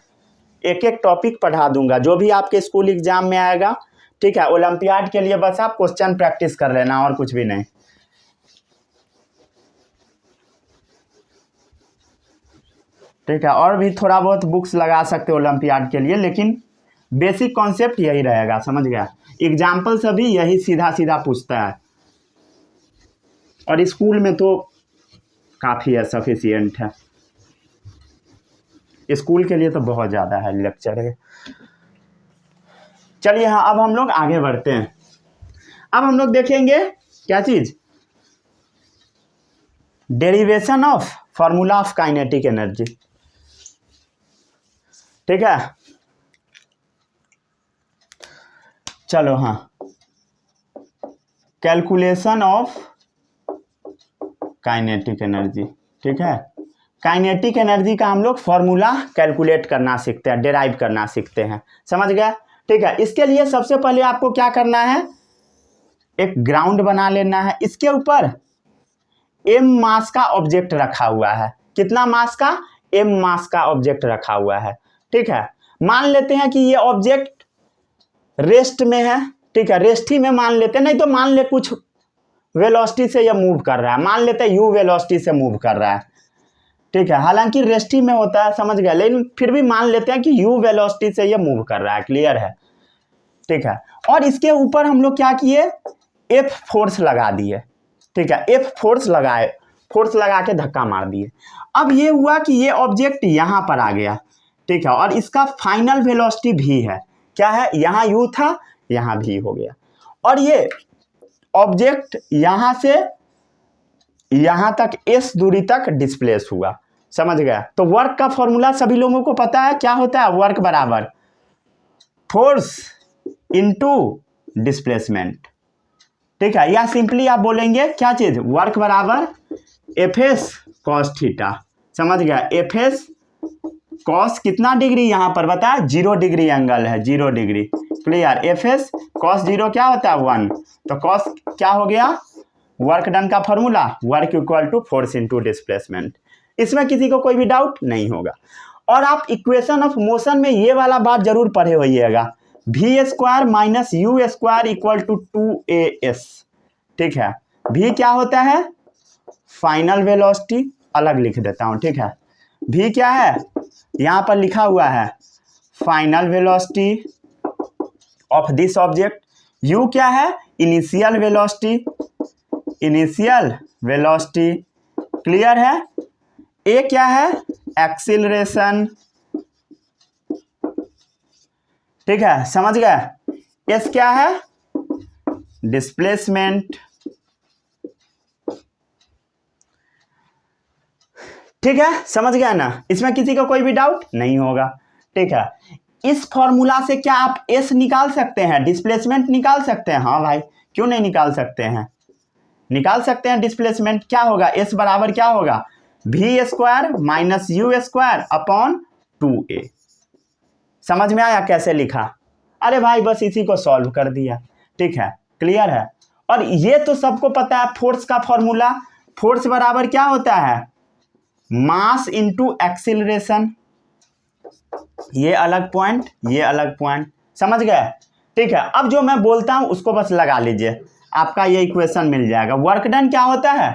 एक एक टॉपिक पढ़ा दूंगा, जो भी आपके स्कूल एग्जाम में आएगा। ठीक है, ओलंपियाड के लिए बस आप क्वेश्चन प्रैक्टिस कर लेना, और कुछ भी नहीं। ठीक है, और भी थोड़ा बहुत बुक्स लगा सकते हो ओलंपियाड के लिए, लेकिन बेसिक कॉन्सेप्ट यही रहेगा। समझ गया? एग्जाम्पल सभी यही सीधा सीधा पूछता है, और स्कूल में तो काफ़ी है, सफिशियंट है। स्कूल के लिए तो बहुत ज़्यादा है लेक्चर है। चलिए, हाँ अब हम लोग आगे बढ़ते हैं। अब हम लोग देखेंगे क्या चीज? Derivation of formula of kinetic energy. ठीक है, चलो, हाँ कैलकुलेशन ऑफ काइनेटिक एनर्जी। ठीक है, काइनेटिक एनर्जी का हम लोग फॉर्मूला कैलकुलेट करना सीखते हैं, डिराइव करना सीखते हैं। समझ गया? ठीक है, इसके लिए सबसे पहले आपको क्या करना है, एक ग्राउंड बना लेना है। इसके ऊपर m मास का ऑब्जेक्ट रखा हुआ है। कितना मास का? m मास का ऑब्जेक्ट रखा हुआ है। ठीक है, मान लेते हैं कि ये ऑब्जेक्ट रेस्ट में है। ठीक है, रेस्ट ही में मान लेते हैं, नहीं तो मान ले कुछ वेलोसिटी से ये मूव कर रहा है। मान लेते हैं u वेलोसिटी से मूव कर रहा है। ठीक है, हालांकि रेस्ट ही में होता है। समझ गया? लेकिन फिर भी मान लेते हैं कि u वेलोसिटी से ये मूव कर रहा है। क्लियर है? ठीक है, और इसके ऊपर हम लोग क्या किए, F फोर्स लगा दिए। ठीक है, F फोर्स लगाए, फोर्स लगा के धक्का मार दिए। अब ये हुआ कि ये ऑब्जेक्ट यहाँ पर आ गया। ठीक है, और इसका फाइनल वेलोसिटी v है। क्या है, यहाँ u था, यहाँ v हो गया, और ये ऑब्जेक्ट यहाँ से यहाँ तक s दूरी तक डिस्प्लेस हुआ, समझ गया। तो वर्क का फॉर्मूला सभी लोगों को पता है, क्या होता है, वर्क बराबर फोर्स इनटू डिस्प्लेसमेंट, ठीक है। या सिंपली आप बोलेंगे क्या चीज, वर्क बराबर एफ एस कॉस थीटा, समझ गया। एफ एस कॉस कितना डिग्री यहाँ पर बताया, 0 डिग्री एंगल है, 0 degree, clear. F S cos 0 क्या होता है 1, तो कॉस क्या हो गया, वर्क डन का formula work equal to force into displacement. इसमें किसी को कोई भी डाउट नहीं होगा। और आप इक्वेशन ऑफ मोशन में ये वाला बात जरूर पढ़े होइएगा, V square minus you square equal to 2as, ठीक है। v क्या होता है, फाइनल वेलोसिटी, अलग लिख देता हूँ, ठीक है। v क्या है, यहाँ पर लिखा हुआ है final velocity of this object. u क्या है, initial velocity, initial velocity, clear है। a क्या है, एक्सीलरेशन, ठीक है, समझ गए। s क्या है, डिस्प्लेसमेंट, ठीक है, समझ गया ना। इसमें किसी को कोई भी डाउट नहीं होगा, ठीक है। इस फॉर्मूला से क्या आप s निकाल सकते हैं, डिस्प्लेसमेंट निकाल सकते हैं, हाँ भाई क्यों नहीं निकाल सकते हैं, निकाल सकते हैं। डिस्प्लेसमेंट क्या होगा, s बराबर क्या होगा, v square minus you square upon 2a। समझ में आया कैसे लिखा, अरे भाई बस इसी को सॉल्व कर दिया, ठीक है, क्लियर है। और ये तो सबको पता है फोर्स का फॉर्मूला, फोर्स बराबर क्या होता है, मास इनटू एक्सीलरेशन, ये अलग पॉइंट, ये अलग पॉइंट, समझ गए, ठीक है। अब जो मैं बोलता हूं उसको बस लगा लीजिए, आपका ये इक्वेशन मिल जाएगा। वर्क डन क्या होता है,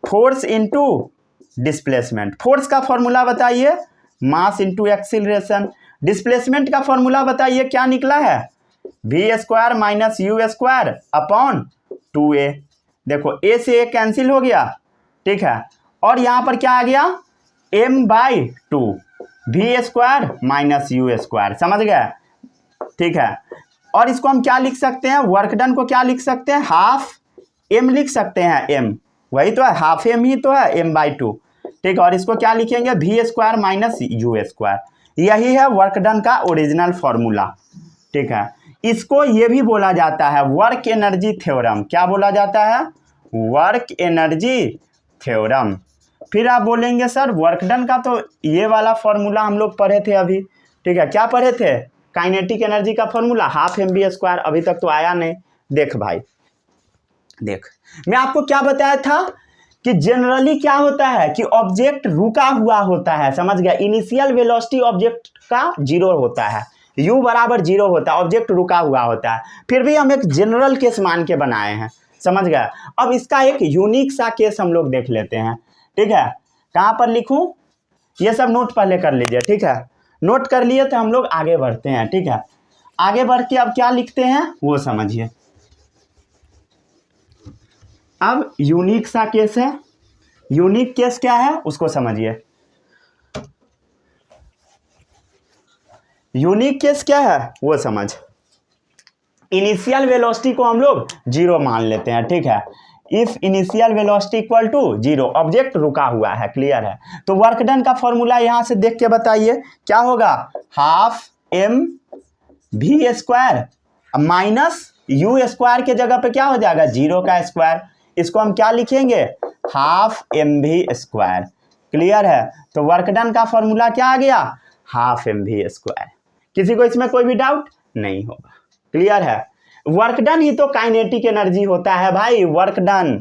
फोर्स इनटू डिस्प्लेसमेंट। फोर्स का फॉर्मूला बताइए, मास इनटू एक्सीलरेशन। डिस्प्लेसमेंट का फॉर्मूला बताइए क्या निकला है, v square minus you square upon 2a। देखो a से a कैंसिल हो गया, ठीक है, और यहाँ पर क्या आ गया, m/2 v square minus you square, समझ गए, ठीक है। और इसको हम क्या लिख सकते हैं, वर्क डन को क्या लिख सकते हैं, हाफ m लिख सकते हैं, m वही तो है, हाफ m ही तो है, m/2, ठीक है। और इसको क्या लिखेंगे, v square minus you square, यही है वर्क डन का ओरिजिनल फॉर्मूला, ठीक है। इसको ये भी बोला जाता है वर्क एनर्जी थ्योरम, क्या बोला जाता है, वर्क एनर्जी थ्योरम। फिर आप बोलेंगे सर वर्क डन का तो ये वाला फॉर्मूला हम लोग पढ़े थे अभी, ठीक है, क्या पढ़े थे, काइनेटिक एनर्जी का फॉर्मूला हाफ mv स्क्वायर, अभी तक तो आया नहीं। देख भाई देख, मैं आपको क्या बताया था कि जनरली क्या होता है कि ऑब्जेक्ट रुका हुआ होता है, समझ गया। इनिशियल वेलोसिटी ऑब्जेक्ट का 0 होता है, u बराबर 0 होता है, ऑब्जेक्ट रुका हुआ होता है। फिर भी हम एक जनरल केस मान के बनाए हैं, समझ गया। अब इसका एक यूनिक सा केस हम लोग देख लेते हैं, ठीक है। कहाँ पर लिखूं, ये सब नोट पहले कर लीजिए, ठीक है। नोट कर लिए तो हम लोग आगे बढ़ते हैं, ठीक है। आगे बढ़ के अब क्या लिखते हैं वो समझिए। अब यूनिक सा केस है, यूनिक केस क्या है उसको समझिए। यूनिक केस क्या है वो समझ, इनिशियल वेलोसिटी को हम लोग 0 मान लेते हैं, ठीक है। If initial velocity equal to 0, object रुका हुआ है, क्लियर है। तो वर्क डन का फॉर्मूला यहां से देख के बताइए क्या होगा, half m v square minus you square के जगह पे क्या हो जाएगा 0 का स्क्वायर, इसको हम क्या लिखेंगे, हाफ mv स्क्वायर, क्लियर है। तो वर्क डन का फॉर्मूला क्या आ गया, हाफ mv स्क्वायर। किसी को इसमें कोई भी डाउट नहीं होगा, क्लियर है। वर्क डन ही तो काइनेटिक एनर्जी होता है भाई, वर्क डन,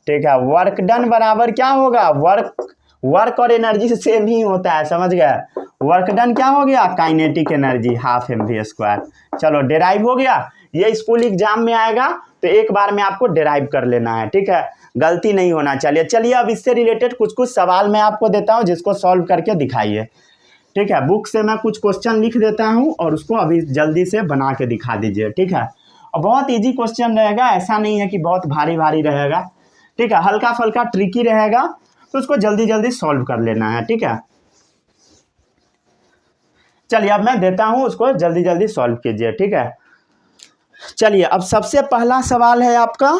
ठीक है। वर्क डन बराबर क्या होगा, वर्क और एनर्जी से सेम ही होता है, समझ गए। वर्क डन क्या हो गया, kinetic energy half mv square. चलो डेराइव हो गया, ये स्कूल एग्जाम में आएगा तो एक बार में आपको डेराइव कर लेना है, ठीक है, गलती नहीं होना चाहिए। चलिए अब इससे रिलेटेड कुछ कुछ सवाल मैं आपको देता हूँ जिसको सॉल्व करके दिखाइए, ठीक है। बुक से मैं कुछ क्वेश्चन लिख देता हूँ और उसको अभी जल्दी से बना के दिखा दीजिए, ठीक है। और बहुत इजी क्वेश्चन रहेगा, ऐसा नहीं है कि बहुत भारी भारी रहेगा, ठीक है, हल्का फुल्का ट्रिकी रहेगा, तो उसको जल्दी जल्दी सॉल्व कर लेना है, ठीक है। चलिए अब मैं देता हूँ, उसको जल्दी जल्दी सॉल्व कीजिए, ठीक है। चलिए अब सबसे पहला सवाल है आपका,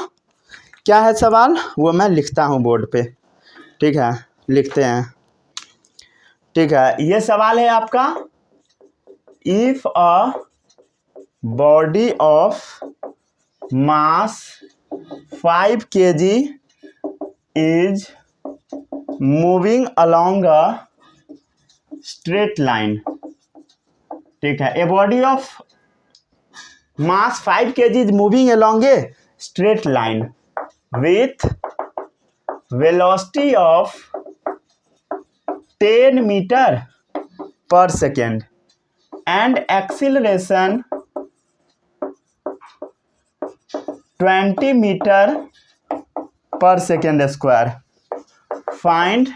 क्या है सवाल वो मैं लिखता हूँ बोर्ड पे, ठीक है, लिखते हैं, ठीक है। ये सवाल है आपका, if a body of mass 5 kg is moving along a straight line, ठीक है। ए body of mass 5 kg is moving along a straight line with velocity of 10 meter per second and acceleration 20 meter per second square. Find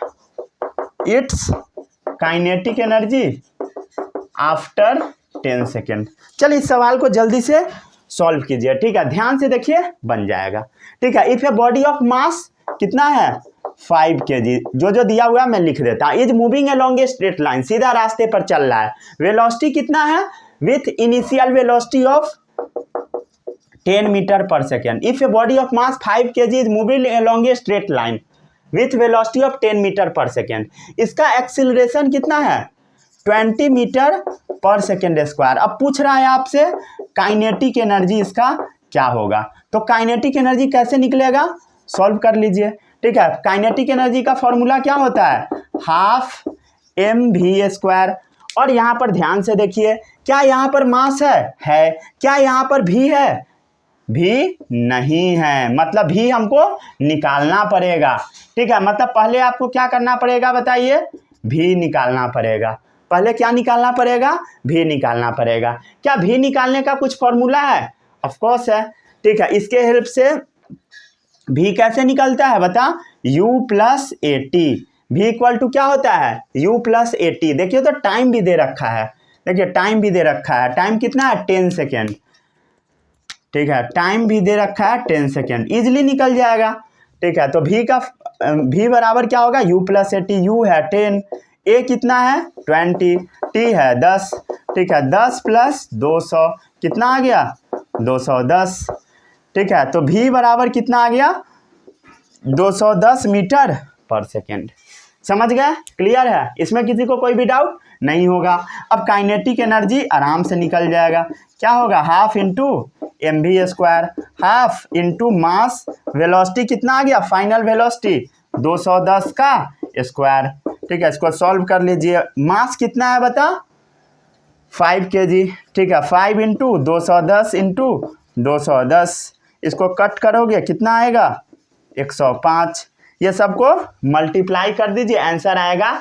its kinetic energy after 10 second. चलिए इस सवाल को जल्दी से solve कीजिए, ठीक है, ध्यान से देखिए, बन जाएगा, ठीक है। इफ ए बॉडी ऑफ मास कितना है 5 kg, जो दिया हुआ है मैं लिख देता हूं, is moving along a straight line, सीधा रास्ते पर चल रहा है, वेलोसिटी कितना है with initial velocity of 10 metre per second. If a body of mass 5 kg is moving along a straight line with velocity of 10 metre per second, इसका acceleration कितना है 20 मीटर पर सेकेंड स्क्वायर। अब पूछ रहा है आपसे काइनेटिक एनर्जी इसका क्या होगा, तो काइनेटिक एनर्जी कैसे निकलेगा, सॉल्व कर लीजिए, ठीक है। काइनेटिक एनर्जी का फॉर्मूला क्या होता है, हाफ mv²। और यहाँ पर ध्यान से देखिए, क्या यहाँ पर मास है, क्या यहाँ पर भी है, भी नहीं है, मतलब भी हमको निकालना पड़ेगा, ठीक है। मतलब पहले आपको क्या करना पड़ेगा बताइए, भी निकालना पड़ेगा, पहले क्या निकालना पड़ेगा, भी निकालना पड़ेगा। क्या भी निकालने का कुछ फॉर्मूला है, ऑफ कोर्स है, ठीक है। इसके हेल्प से भी कैसे निकलता है बता, u + at, भी इक्वल टू क्या होता है u + at। देखिए तो टाइम भी दे रखा है, देखिए टाइम भी दे रखा है, टाइम कितना है 10 सेकेंड, ठीक है, टाइम भी दे रखा है 10 सेकेंड, इजिली निकल जाएगा, ठीक है। तो भी बराबर क्या होगा u + at, u है 10, a कितना है 20, t है 10, ठीक है, 10 + 200 कितना आ गया 210, ठीक है। तो v बराबर कितना आ गया 210 मीटर पर सेकेंड। समझ गए, क्लियर है, इसमें किसी को कोई भी डाउट नहीं होगा। अब काइनेटिक एनर्जी आराम से निकल जाएगा, क्या होगा half into mv², half into mass, velocity कितना आ गया फाइनल वेलोसिटी 210 का स्क्वायर, ठीक है। इसको सॉल्व कर लीजिए, मास कितना है बता 5 kg, ठीक है, 5 इंटू 210 इंटू 210, इसको कट करोगे कितना आएगा 105, ये सबको मल्टीप्लाई कर दीजिए, आंसर आएगा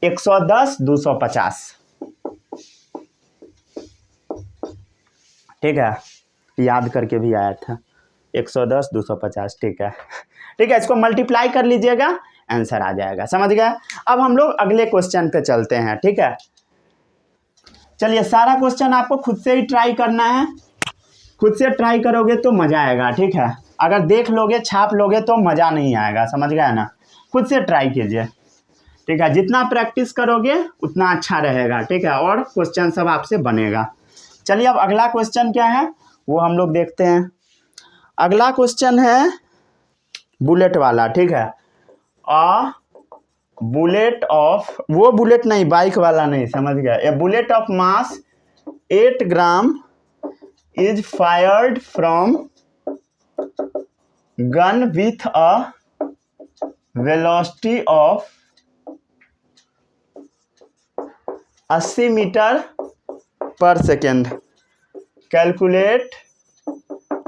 110 250, ठीक है, याद करके भी आया था 110 250, ठीक है, ठीक है। इसको मल्टीप्लाई कर लीजिएगा, आंसर आ जाएगा, समझ गए। अब हम लोग अगले क्वेश्चन पे चलते हैं, ठीक है। चलिए सारा क्वेश्चन आपको खुद से ही ट्राई करना है, खुद से ट्राई करोगे तो मज़ा आएगा, ठीक है। अगर देख लोगे छाप लोगे तो मज़ा नहीं आएगा, समझ गए ना, खुद से ट्राई कीजिए, ठीक है। जितना प्रैक्टिस करोगे उतना अच्छा रहेगा, ठीक है, और क्वेश्चन सब आपसे बनेगा। चलिए अब अगला क्वेश्चन क्या है वो हम लोग देखते हैं। अगला क्वेश्चन है बुलेट वाला, ठीक है। अ बुलेट ऑफ, वो बुलेट नहीं बाइक वाला नहीं, समझ गया। A bullet of mass 8 gram is fired from gun with a velocity of 80 metre per second, calculate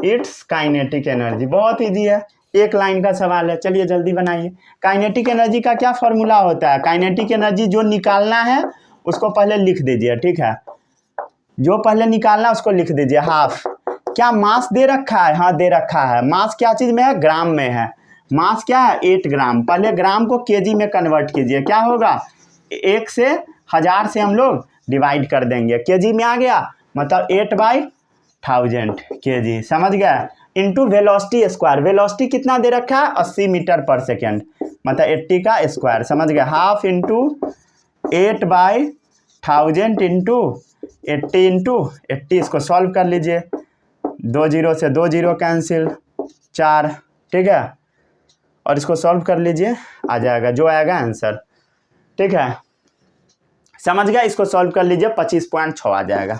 its kinetic energy. बहुत इजी है, एक लाइन का सवाल है, चलिए जल्दी बनाइए। काइनेटिक एनर्जी का क्या फॉर्मूला होता है, काइनेटिक एनर्जी जो निकालना है उसको पहले लिख दीजिए, ठीक है, जो पहले निकालना उसको लिख दीजिए, हाफ। क्या मास दे रखा है, हाँ दे रखा है, मास क्या चीज़ में है, ग्राम में है, मास क्या है 8 ग्राम, पहले ग्राम को केजी में कन्वर्ट कीजिए, क्या होगा 1 से 1000 से हम लोग डिवाइड कर देंगे, केजी में आ गया, मतलब 8/1000 केजी, समझ गया, इंटू वेलोसिटी स्क्वायर, वेलोसिटी कितना दे रखा है 80 मीटर पर सेकेंड, मतलब 80 का स्क्वायर, समझ गया, हाफ इंटू 8/1000 1000 इंटू 80 इसको सॉल्व कर लीजिए। 2 0 से 2 0 कैंसिल, 4, ठीक है। और इसको सॉल्व कर लीजिए, आ जाएगा जो आएगा आंसर, ठीक है। समझ गया, इसको सॉल्व कर लीजिए 25.6 आ जाएगा,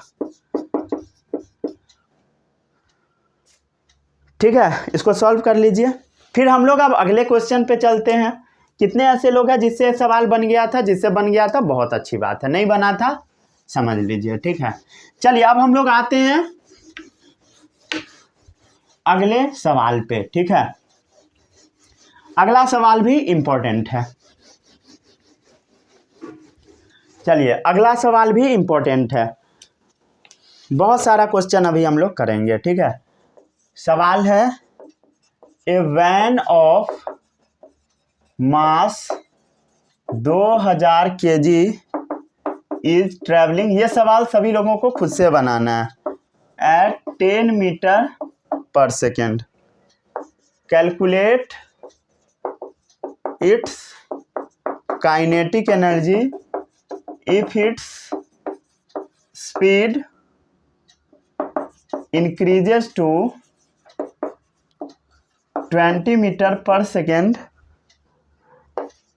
ठीक है। इसको सॉल्व कर लीजिए। फिर हम लोग अब अगले क्वेश्चन पे चलते हैं। कितने ऐसे लोग हैं जिससे सवाल बन गया था? जिससे बन गया था बहुत अच्छी बात है, नहीं बना था समझ लीजिए, ठीक है। चलिए अब हम लोग आते हैं अगले सवाल पे, ठीक है। अगला सवाल भी इंपॉर्टेंट है। चलिए अगला सवाल भी इंपॉर्टेंट है, बहुत सारा क्वेश्चन अभी हम लोग करेंगे, ठीक है। सवाल है a van of mass 2000 kg is travelling, ये सवाल सभी लोगों को खुद से बनाना है, at 10 metre per second, calculate its kinetic energy if its speed increases to 20 meter per second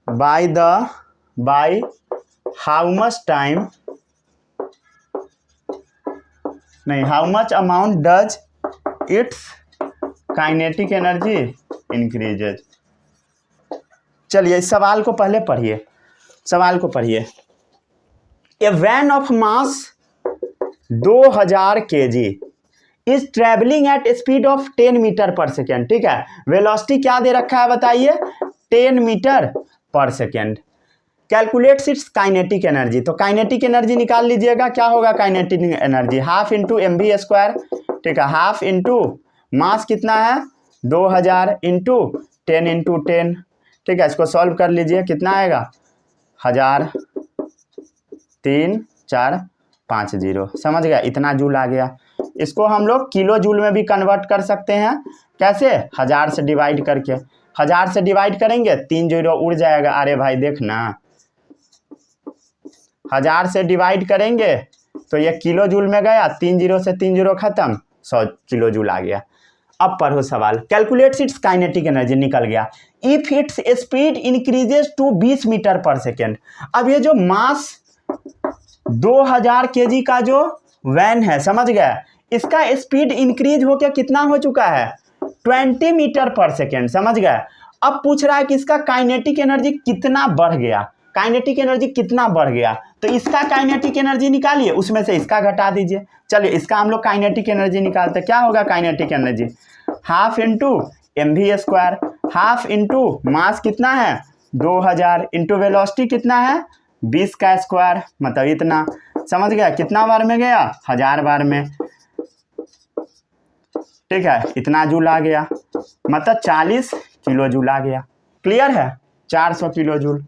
by how much time, नहीं, how much amount does its kinetic energy increases। चलिए इस सवाल को पहले पढ़िए, सवाल को पढ़िए। A van of mass 2000 kg is travelling at speed of 10 metre per second, ठीक है। वेलोसिटी क्या दे रखा है बताइए? 10 metre per second. Calculates its kinetic energy, तो काइनेटिक एनर्जी निकाल लीजिएगा। क्या होगा kinetic energy? Half into mv², ठीक है। हाफ इंटू मास कितना है 2000 इंटू 10 इंटू 10, ठीक है। इसको सॉल्व कर लीजिए, कितना आएगा 1000, 3 4 5 0, समझ गया, इतना जूल आ गया। इसको हम लोग किलो जूल में भी कन्वर्ट कर सकते हैं, कैसे? 1000 से डिवाइड करके, 1000 से डिवाइड करेंगे 3 0 उड़ जाएगा। अरे भाई देखना, 1000 से डिवाइड करेंगे तो ये किलो जूल में गया, 3 0 से 3 0 खत्म, 100 किलो जूल आ गया। अब पढ़ो सवाल। कैलकुलेट्स इट्स काइनेटिक एनर्जी, निकल गया। If its speed increases to 20 metre per second. अब ये जो मास 2000 kg का जो वैन है, समझ गया, इसका स्पीड इंक्रीज होकर कितना हो चुका है 20 मीटर पर सेकेंड, समझ गया। अब पूछ रहा है कि इसका काइनेटिक एनर्जी कितना बढ़ गया, काइनेटिक एनर्जी कितना बढ़ गया। तो इसका काइनेटिक एनर्जी निकालिए, उसमें से इसका घटा दीजिए। चलिए इसका हम लोग काइनेटिक एनर्जी निकालते, क्या होगा kinetic energy? Half into mv², half into mass कितना है 2000 इंटू वेलोसिटी कितना है 20 का स्क्वायर, मतलब इतना, समझ गया। कितना बार में गया? 1000 बार में, ठीक है। इतना जूल आ गया, मतलब 40 किलो जूल आ गया। क्लियर है? 400 किलो जूल,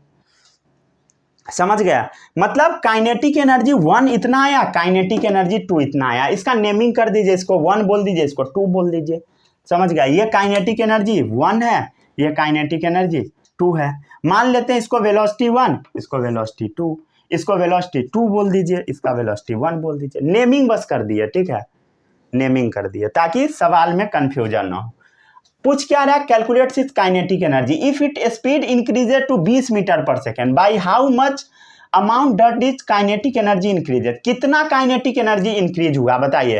समझ गया। मतलब काइनेटिक एनर्जी 1 इतना आया, काइनेटिक एनर्जी 2 इतना आया। इसका नेमिंग कर दीजिए, इसको 1 बोल दीजिए, इसको 2 बोल दीजिए, समझ गया। ये काइनेटिक एनर्जी 1 है, ये काइनेटिक एनर्जी 2 है। मान लेते हैं इसको वेलोसिटी 1, इसको वेलोसिटी 2, इसको वेलोसिटी 2 बोल दीजिए, इसका वेलोसिटी 1 बोल दीजिए। नेमिंग बस कर दिए, ठीक है, नेमिंग कर दिए ताकि सवाल में कंफ्यूजन ना हो। पूछ क्या रहा है? Calculates its kinetic energy if it speed increases to 20 metre per second by how much amount that is kinetic energy increases. कितना काइनेटिक एनर्जी इंक्रीज हुआ बताइए?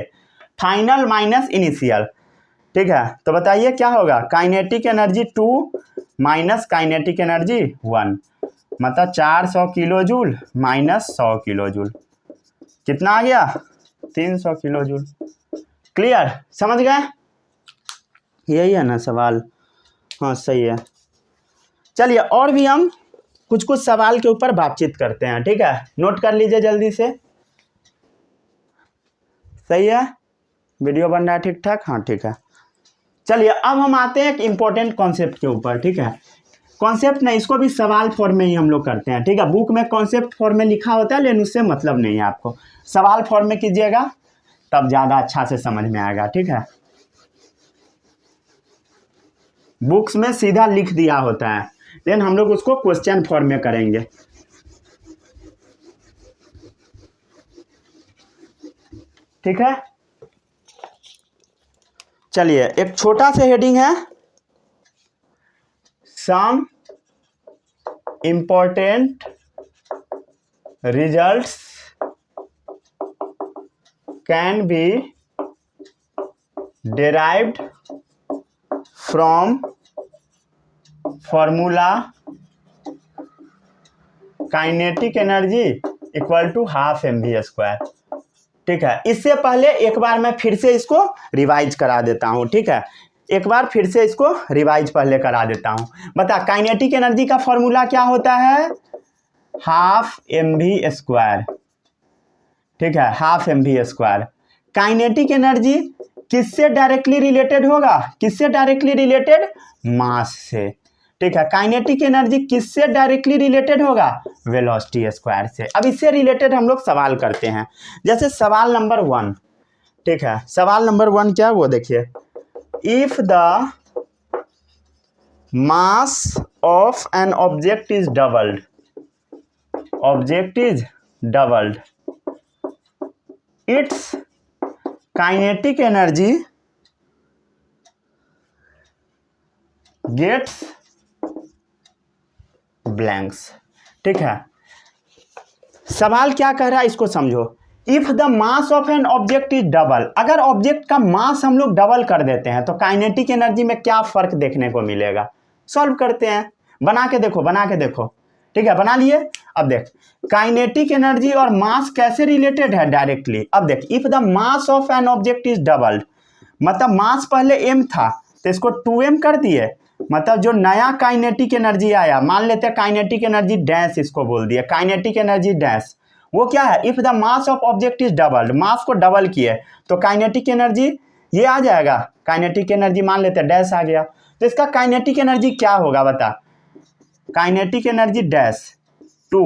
फाइनल माइनस इनिशियल, ठीक है। तो बताइए क्या होगा? Kinetic energy 2 minus kinetic energy 1, मतलब 400 kilo joule minus 100 kilo joule, कितना आ गया 300 किलो जूल। क्लियर? समझ गए? यही है ना सवाल? हाँ सही है। चलिए और भी हम कुछ कुछ सवाल के ऊपर बातचीत करते हैं, ठीक है। नोट कर लीजिए जल्दी से। सही है? वीडियो बन रहा है ठीक ठाक? हाँ ठीक है। चलिए अब हम आते हैं एक इम्पोर्टेंट कॉन्सेप्ट के ऊपर, ठीक है। कॉन्सेप्ट नहीं, इसको भी सवाल फॉर्म में ही हम लोग करते हैं, ठीक है। बुक में कॉन्सेप्ट फॉर्म में लिखा होता है, लेकिन उससे मतलब नहीं है आपको। सवाल फॉर्म में कीजिएगा तब ज़्यादा अच्छा से समझ में आएगा, ठीक है। बुक्स में सीधा लिख दिया होता है, लेकिन हम लोग उसको क्वेश्चन फॉर्म में करेंगे। ठीक है, चलिए एक छोटा सा हेडिंग है, some important results can be derived from formula kinetic energy equal to half mv²। ठीक है, इससे पहले एक बार मैं फिर से इसको रिवाइज करा देता हूँ। ठीक है, एक बार फिर से इसको रिवाइज पहले करा देता हूँ। बता, काइनेटिक एनर्जी का फॉर्मूला क्या होता है? Half mv²। ठीक है, हाफ mv²। काइनेटिक एनर्जी किससे डायरेक्टली रिलेटेड होगा? किससे डायरेक्टली रिलेटेड? मास से। ठीक है, काइनेटिक एनर्जी किससे डायरेक्टली रिलेटेड होगा? वेलोसिटी स्क्वायर से। अब इससे रिलेटेड हम लोग सवाल करते हैं, जैसे सवाल नंबर 1। ठीक है, सवाल नंबर 1 क्या है वो देखिए, if the mass of an object is doubled, object is doubled, its kinetic energy gets blanks. ठीक है, सवाल क्या कह रहा है इसको समझो। If the mass of an object is double, अगर ऑब्जेक्ट का मास हम लोग डबल कर देते हैं तो काइनेटिक एनर्जी में क्या फर्क देखने को मिलेगा? सॉल्व करते हैं, बना के देखो, बना के देखो। ठीक है, बना लिए। अब देख, काइनेटिक एनर्जी और मास कैसे रिलेटेड है? डायरेक्टली। अब देख, if the mass of an object is doubled, मतलब मास पहले m था तो इसको 2m कर दिए, मतलब जो नया काइनेटिक एनर्जी आया, मान लेते हैं काइनेटिक एनर्जी डैश, इसको बोल दिया काइनेटिक एनर्जी डैश। वो क्या है? If the mass of object is doubled, mass को डबल किए तो काइनेटिक एनर्जी ये आ जाएगा, काइनेटिक एनर्जी मान लेते हैं डैश आ गया, तो इसका काइनेटिक एनर्जी क्या होगा बता? Kinetic energy dash 2।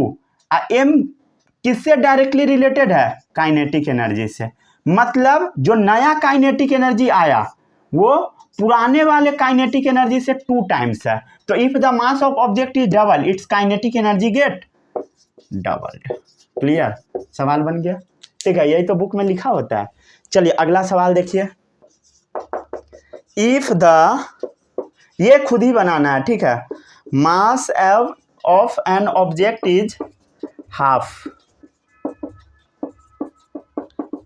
m किससे डायरेक्टली रिलेटेड है? काइनेटिक एनर्जी से। मतलब जो नया काइनेटिक एनर्जी आया वो पुराने वाले काइनेटिक एनर्जी से 2 टाइम्स है। तो if the mass of object is double, it's kinetic energy get doubled. Clear? सवाल बन गया। ठीक है, यही तो बुक में लिखा होता है। चलिए अगला सवाल देखिए, इफ द, ये खुद ही बनाना है। ठीक है, mass of an object is half,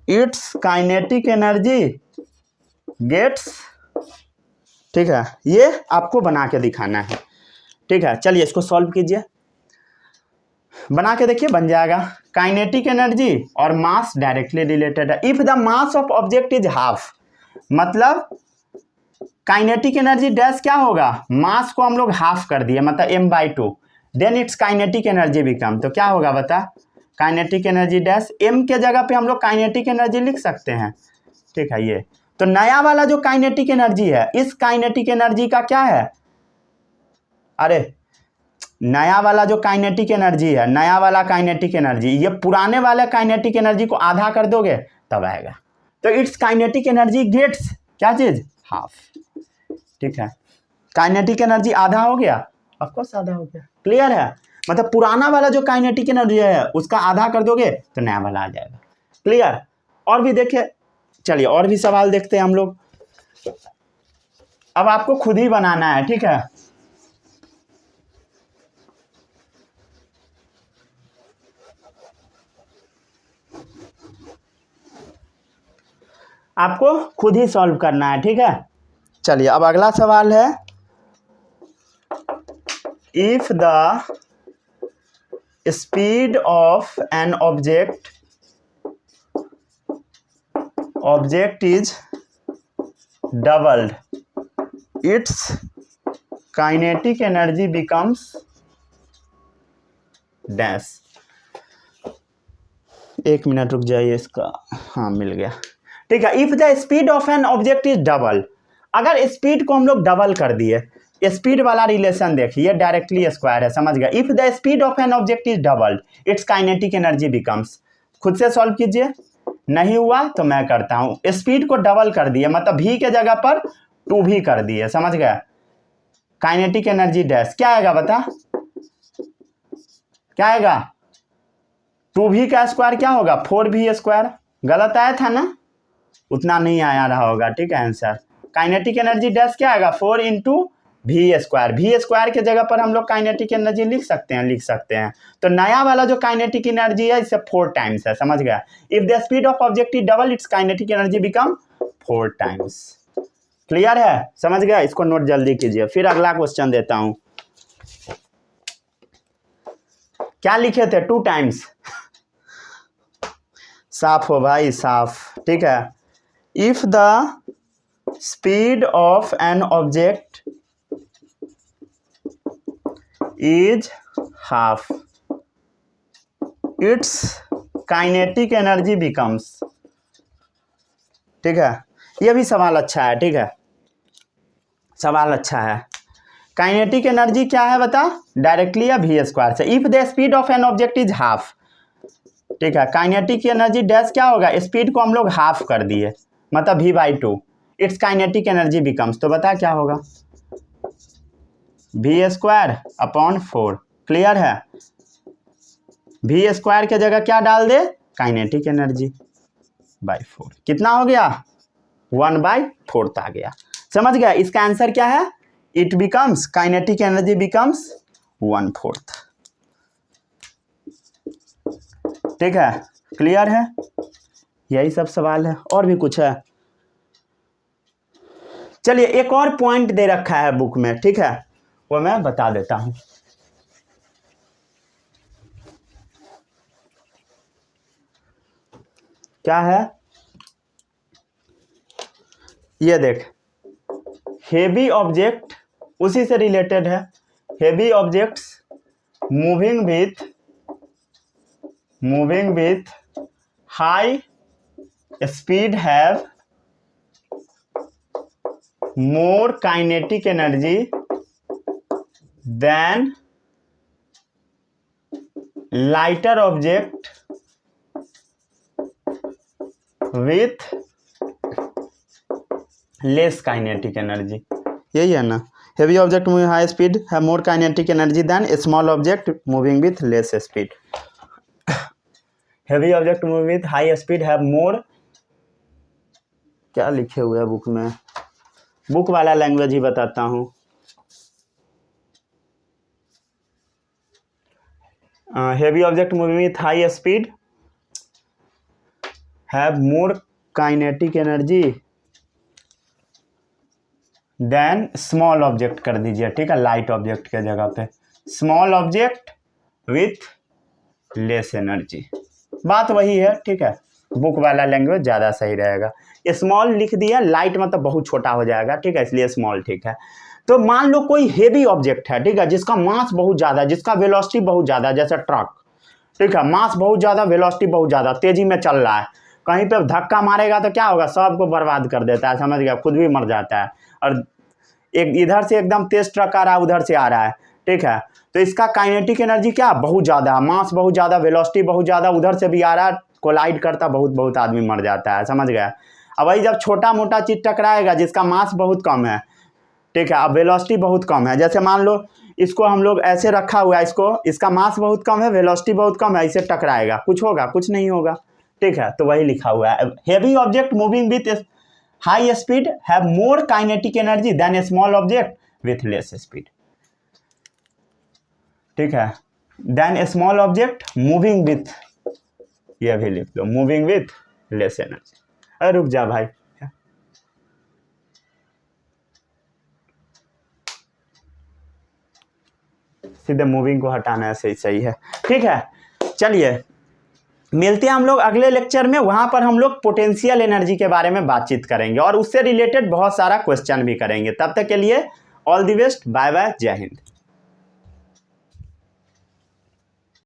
its kinetic energy gets. ठीक है, ये आपको बना के दिखाना है। ठीक है, चलिए इसको सॉल्व कीजिए, बना के देखिए, बन जाएगा। काइनेटिक एनर्जी और मास डायरेक्टली रिलेटेड है। If the mass of object is half, मतलब काइनेटिक एनर्जी डैश क्या होगा? मास को हम लोग हाफ कर दिए, मतलब m/2, then its kinetic energy become, तो क्या होगा बता? काइनेटिक एनर्जी डैश, m के जगह पे हम लोग काइनेटिक एनर्जी लिख सकते हैं। ठीक है, ये तो नया वाला जो काइनेटिक एनर्जी है, इस काइनेटिक एनर्जी का क्या है? अरे नया वाला जो काइनेटिक एनर्जी है, नया वाला काइनेटिक एनर्जी, ये पुराने वाले काइनेटिक एनर्जी को आधा कर दोगे तब आएगा। तो इट्स काइनेटिक एनर्जी गेट्स क्या चीज? हाफ। ठीक है, काइनेटिक एनर्जी आधा हो गया, ऑफ कोर्स आधा हो गया। क्लियर है? मतलब पुराना वाला जो काइनेटिक एनर्जी है उसका आधा कर दोगे तो नया वाला आ जाएगा। क्लियर? और भी देखिए, चलिए और भी सवाल देखते हैं हम लोग। अब आपको खुद ही बनाना है। ठीक है, आपको खुद ही सॉल्व करना है। ठीक है, चलिए अब अगला सवाल है, if the speed of an object is doubled, its kinetic energy becomes dash. 1 minute रुक जाइए, इसका हाँ मिल गया। ठीक है, if the speed of an object is double, अगर स्पीड को हम लोग डबल कर दिए, स्पीड वाला रिलेशन देखिए, डायरेक्टली स्क्वायर है, समझ गया। If the speed of an object is doubled, its kinetic energy becomes. खुद से सॉल्व कीजिए, नहीं हुआ तो मैं करता हूं। स्पीड को डबल कर दिए, मतलब v के जगह पर 2v कर दिए, समझ गया। काइनेटिक एनर्जी डैश क्या आएगा बता? क्या आएगा? 2v का स्क्वायर क्या होगा? 4v square. गलत आया था ना? उतना नहीं आया रहा होगा, ठीक है आंसर। काइनेटिक एनर्जी डैश क्या आएगा 4 into v square. V square के जगह पर हम लोग काइनेटिक एनर्जी लिख सकते हैं। तो नया वाला जो काइनेटिक एनर्जी है इससे 4 टाइम्स है, समझ गया। If the speed of object is double it's kinetic energy become 4 times. Clear है, समझ गया। इसको नोट जल्दी कीजिए। फिर अगला क्वेश्चन देता हूं। क्या लिखे थे 2 टाइम्स? साफ हो भाई, साफ, ठीक है। If the speed of an object is half its kinetic energy becomes, ठीक है। ये भी सवाल अच्छा है, ठीक है, सवाल अच्छा है। काइनेटिक एनर्जी क्या है बता, डायरेक्टली या वी स्क्वायर से। If the speed of an object is half, ठीक है। काइनेटिक एनर्जी डैश क्या होगा, स्पीड को हम लोग हाफ कर दिए, मतलब v/2। It's kinetic energy becomes, तो बता क्या होगा, v² अपॉन 4। क्लियर है। v² के जगह क्या डाल दे, काइनेटिक एनर्जी बाई 4। कितना हो गया, 1/4 आ गया। समझ गया। इसका आंसर क्या है, it becomes, kinetic energy becomes 1/4। ठीक है, क्लियर है। यही सब सवाल है, और भी कुछ है। चलिए एक और पॉइंट दे रखा है बुक में, ठीक है, वो मैं बता देता हूं। क्या है, ये देख, हेवी ऑब्जेक्ट उसी से रिलेटेड है। Heavy objects moving with high speed have more kinetic energy than lighter object with less kinetic energy। यही है ना, heavy object moving high speed have more kinetic energy than a small object moving with less speed। heavy object moving with high speed have more, क्या लिखे हुए है book में, book वाला language ही बताता हूं। Heavy object moving with high speed have more kinetic energy than small object कर दीजिए, ठीक है, लाइट ऑब्जेक्ट के जगह पे small object with less energy. बात वही है, ठीक है, बुक वाला लैंग्वेज ज़्यादा सही रहेगा। स्मॉल लिख दिया, लाइट मतलब बहुत छोटा हो जाएगा, ठीक है, इसलिए स्मॉल ठीक है। तो मान लो कोई हेवी ऑब्जेक्ट है, ठीक है, जिसका मास बहुत ज़्यादा, जिसका वेलोसिटी बहुत ज़्यादा, जैसे ट्रक, ठीक है, मास बहुत ज़्यादा, वेलोसिटी बहुत ज़्यादा, तेज़ी में चल रहा है, कहीं पे धक्का मारेगा तो क्या होगा, सबको बर्बाद कर देता है, समझ गया, खुद भी मर जाता है। और एक इधर से एकदम तेज ट्रक आ रहा है, उधर से आ रहा है, ठीक है, तो इसका काइनेटिक एनर्जी क्या, बहुत ज़्यादा, मास बहुत ज़्यादा, वेलोसिटी बहुत ज़्यादा, उधर से भी आ रहा है, कोलाइड करता, बहुत आदमी मर जाता है, समझ गया। अब वही जब छोटा मोटा चीज टकराएगा जिसका मास बहुत कम है, ठीक है, अब वेलोसिटी बहुत कम है, जैसे मान लो इसको हम लोग ऐसे रखा हुआ है, इसका मास बहुत कम है, वेलोसिटी बहुत कम है, इसे टकराएगा, कुछ होगा, कुछ नहीं होगा, ठीक है। तो वही लिखा हुआ है, heavy object moving with high speed have more kinetic energy than a small object with less speed, ठीक है, than a small object moving with, ये भी लिख दो, मूविंग विथ लेस एनर्जी। अरे रुक जा भाई, सीधे मूविंग को हटाना है, सही है, ठीक है। चलिए मिलते हैं हम लोग अगले लेक्चर में, वहां पर हम लोग पोटेंशियल एनर्जी के बारे में बातचीत करेंगे और उससे रिलेटेड बहुत सारा क्वेश्चन भी करेंगे। तब तक के लिए all the best, bye bye, जय हिंद।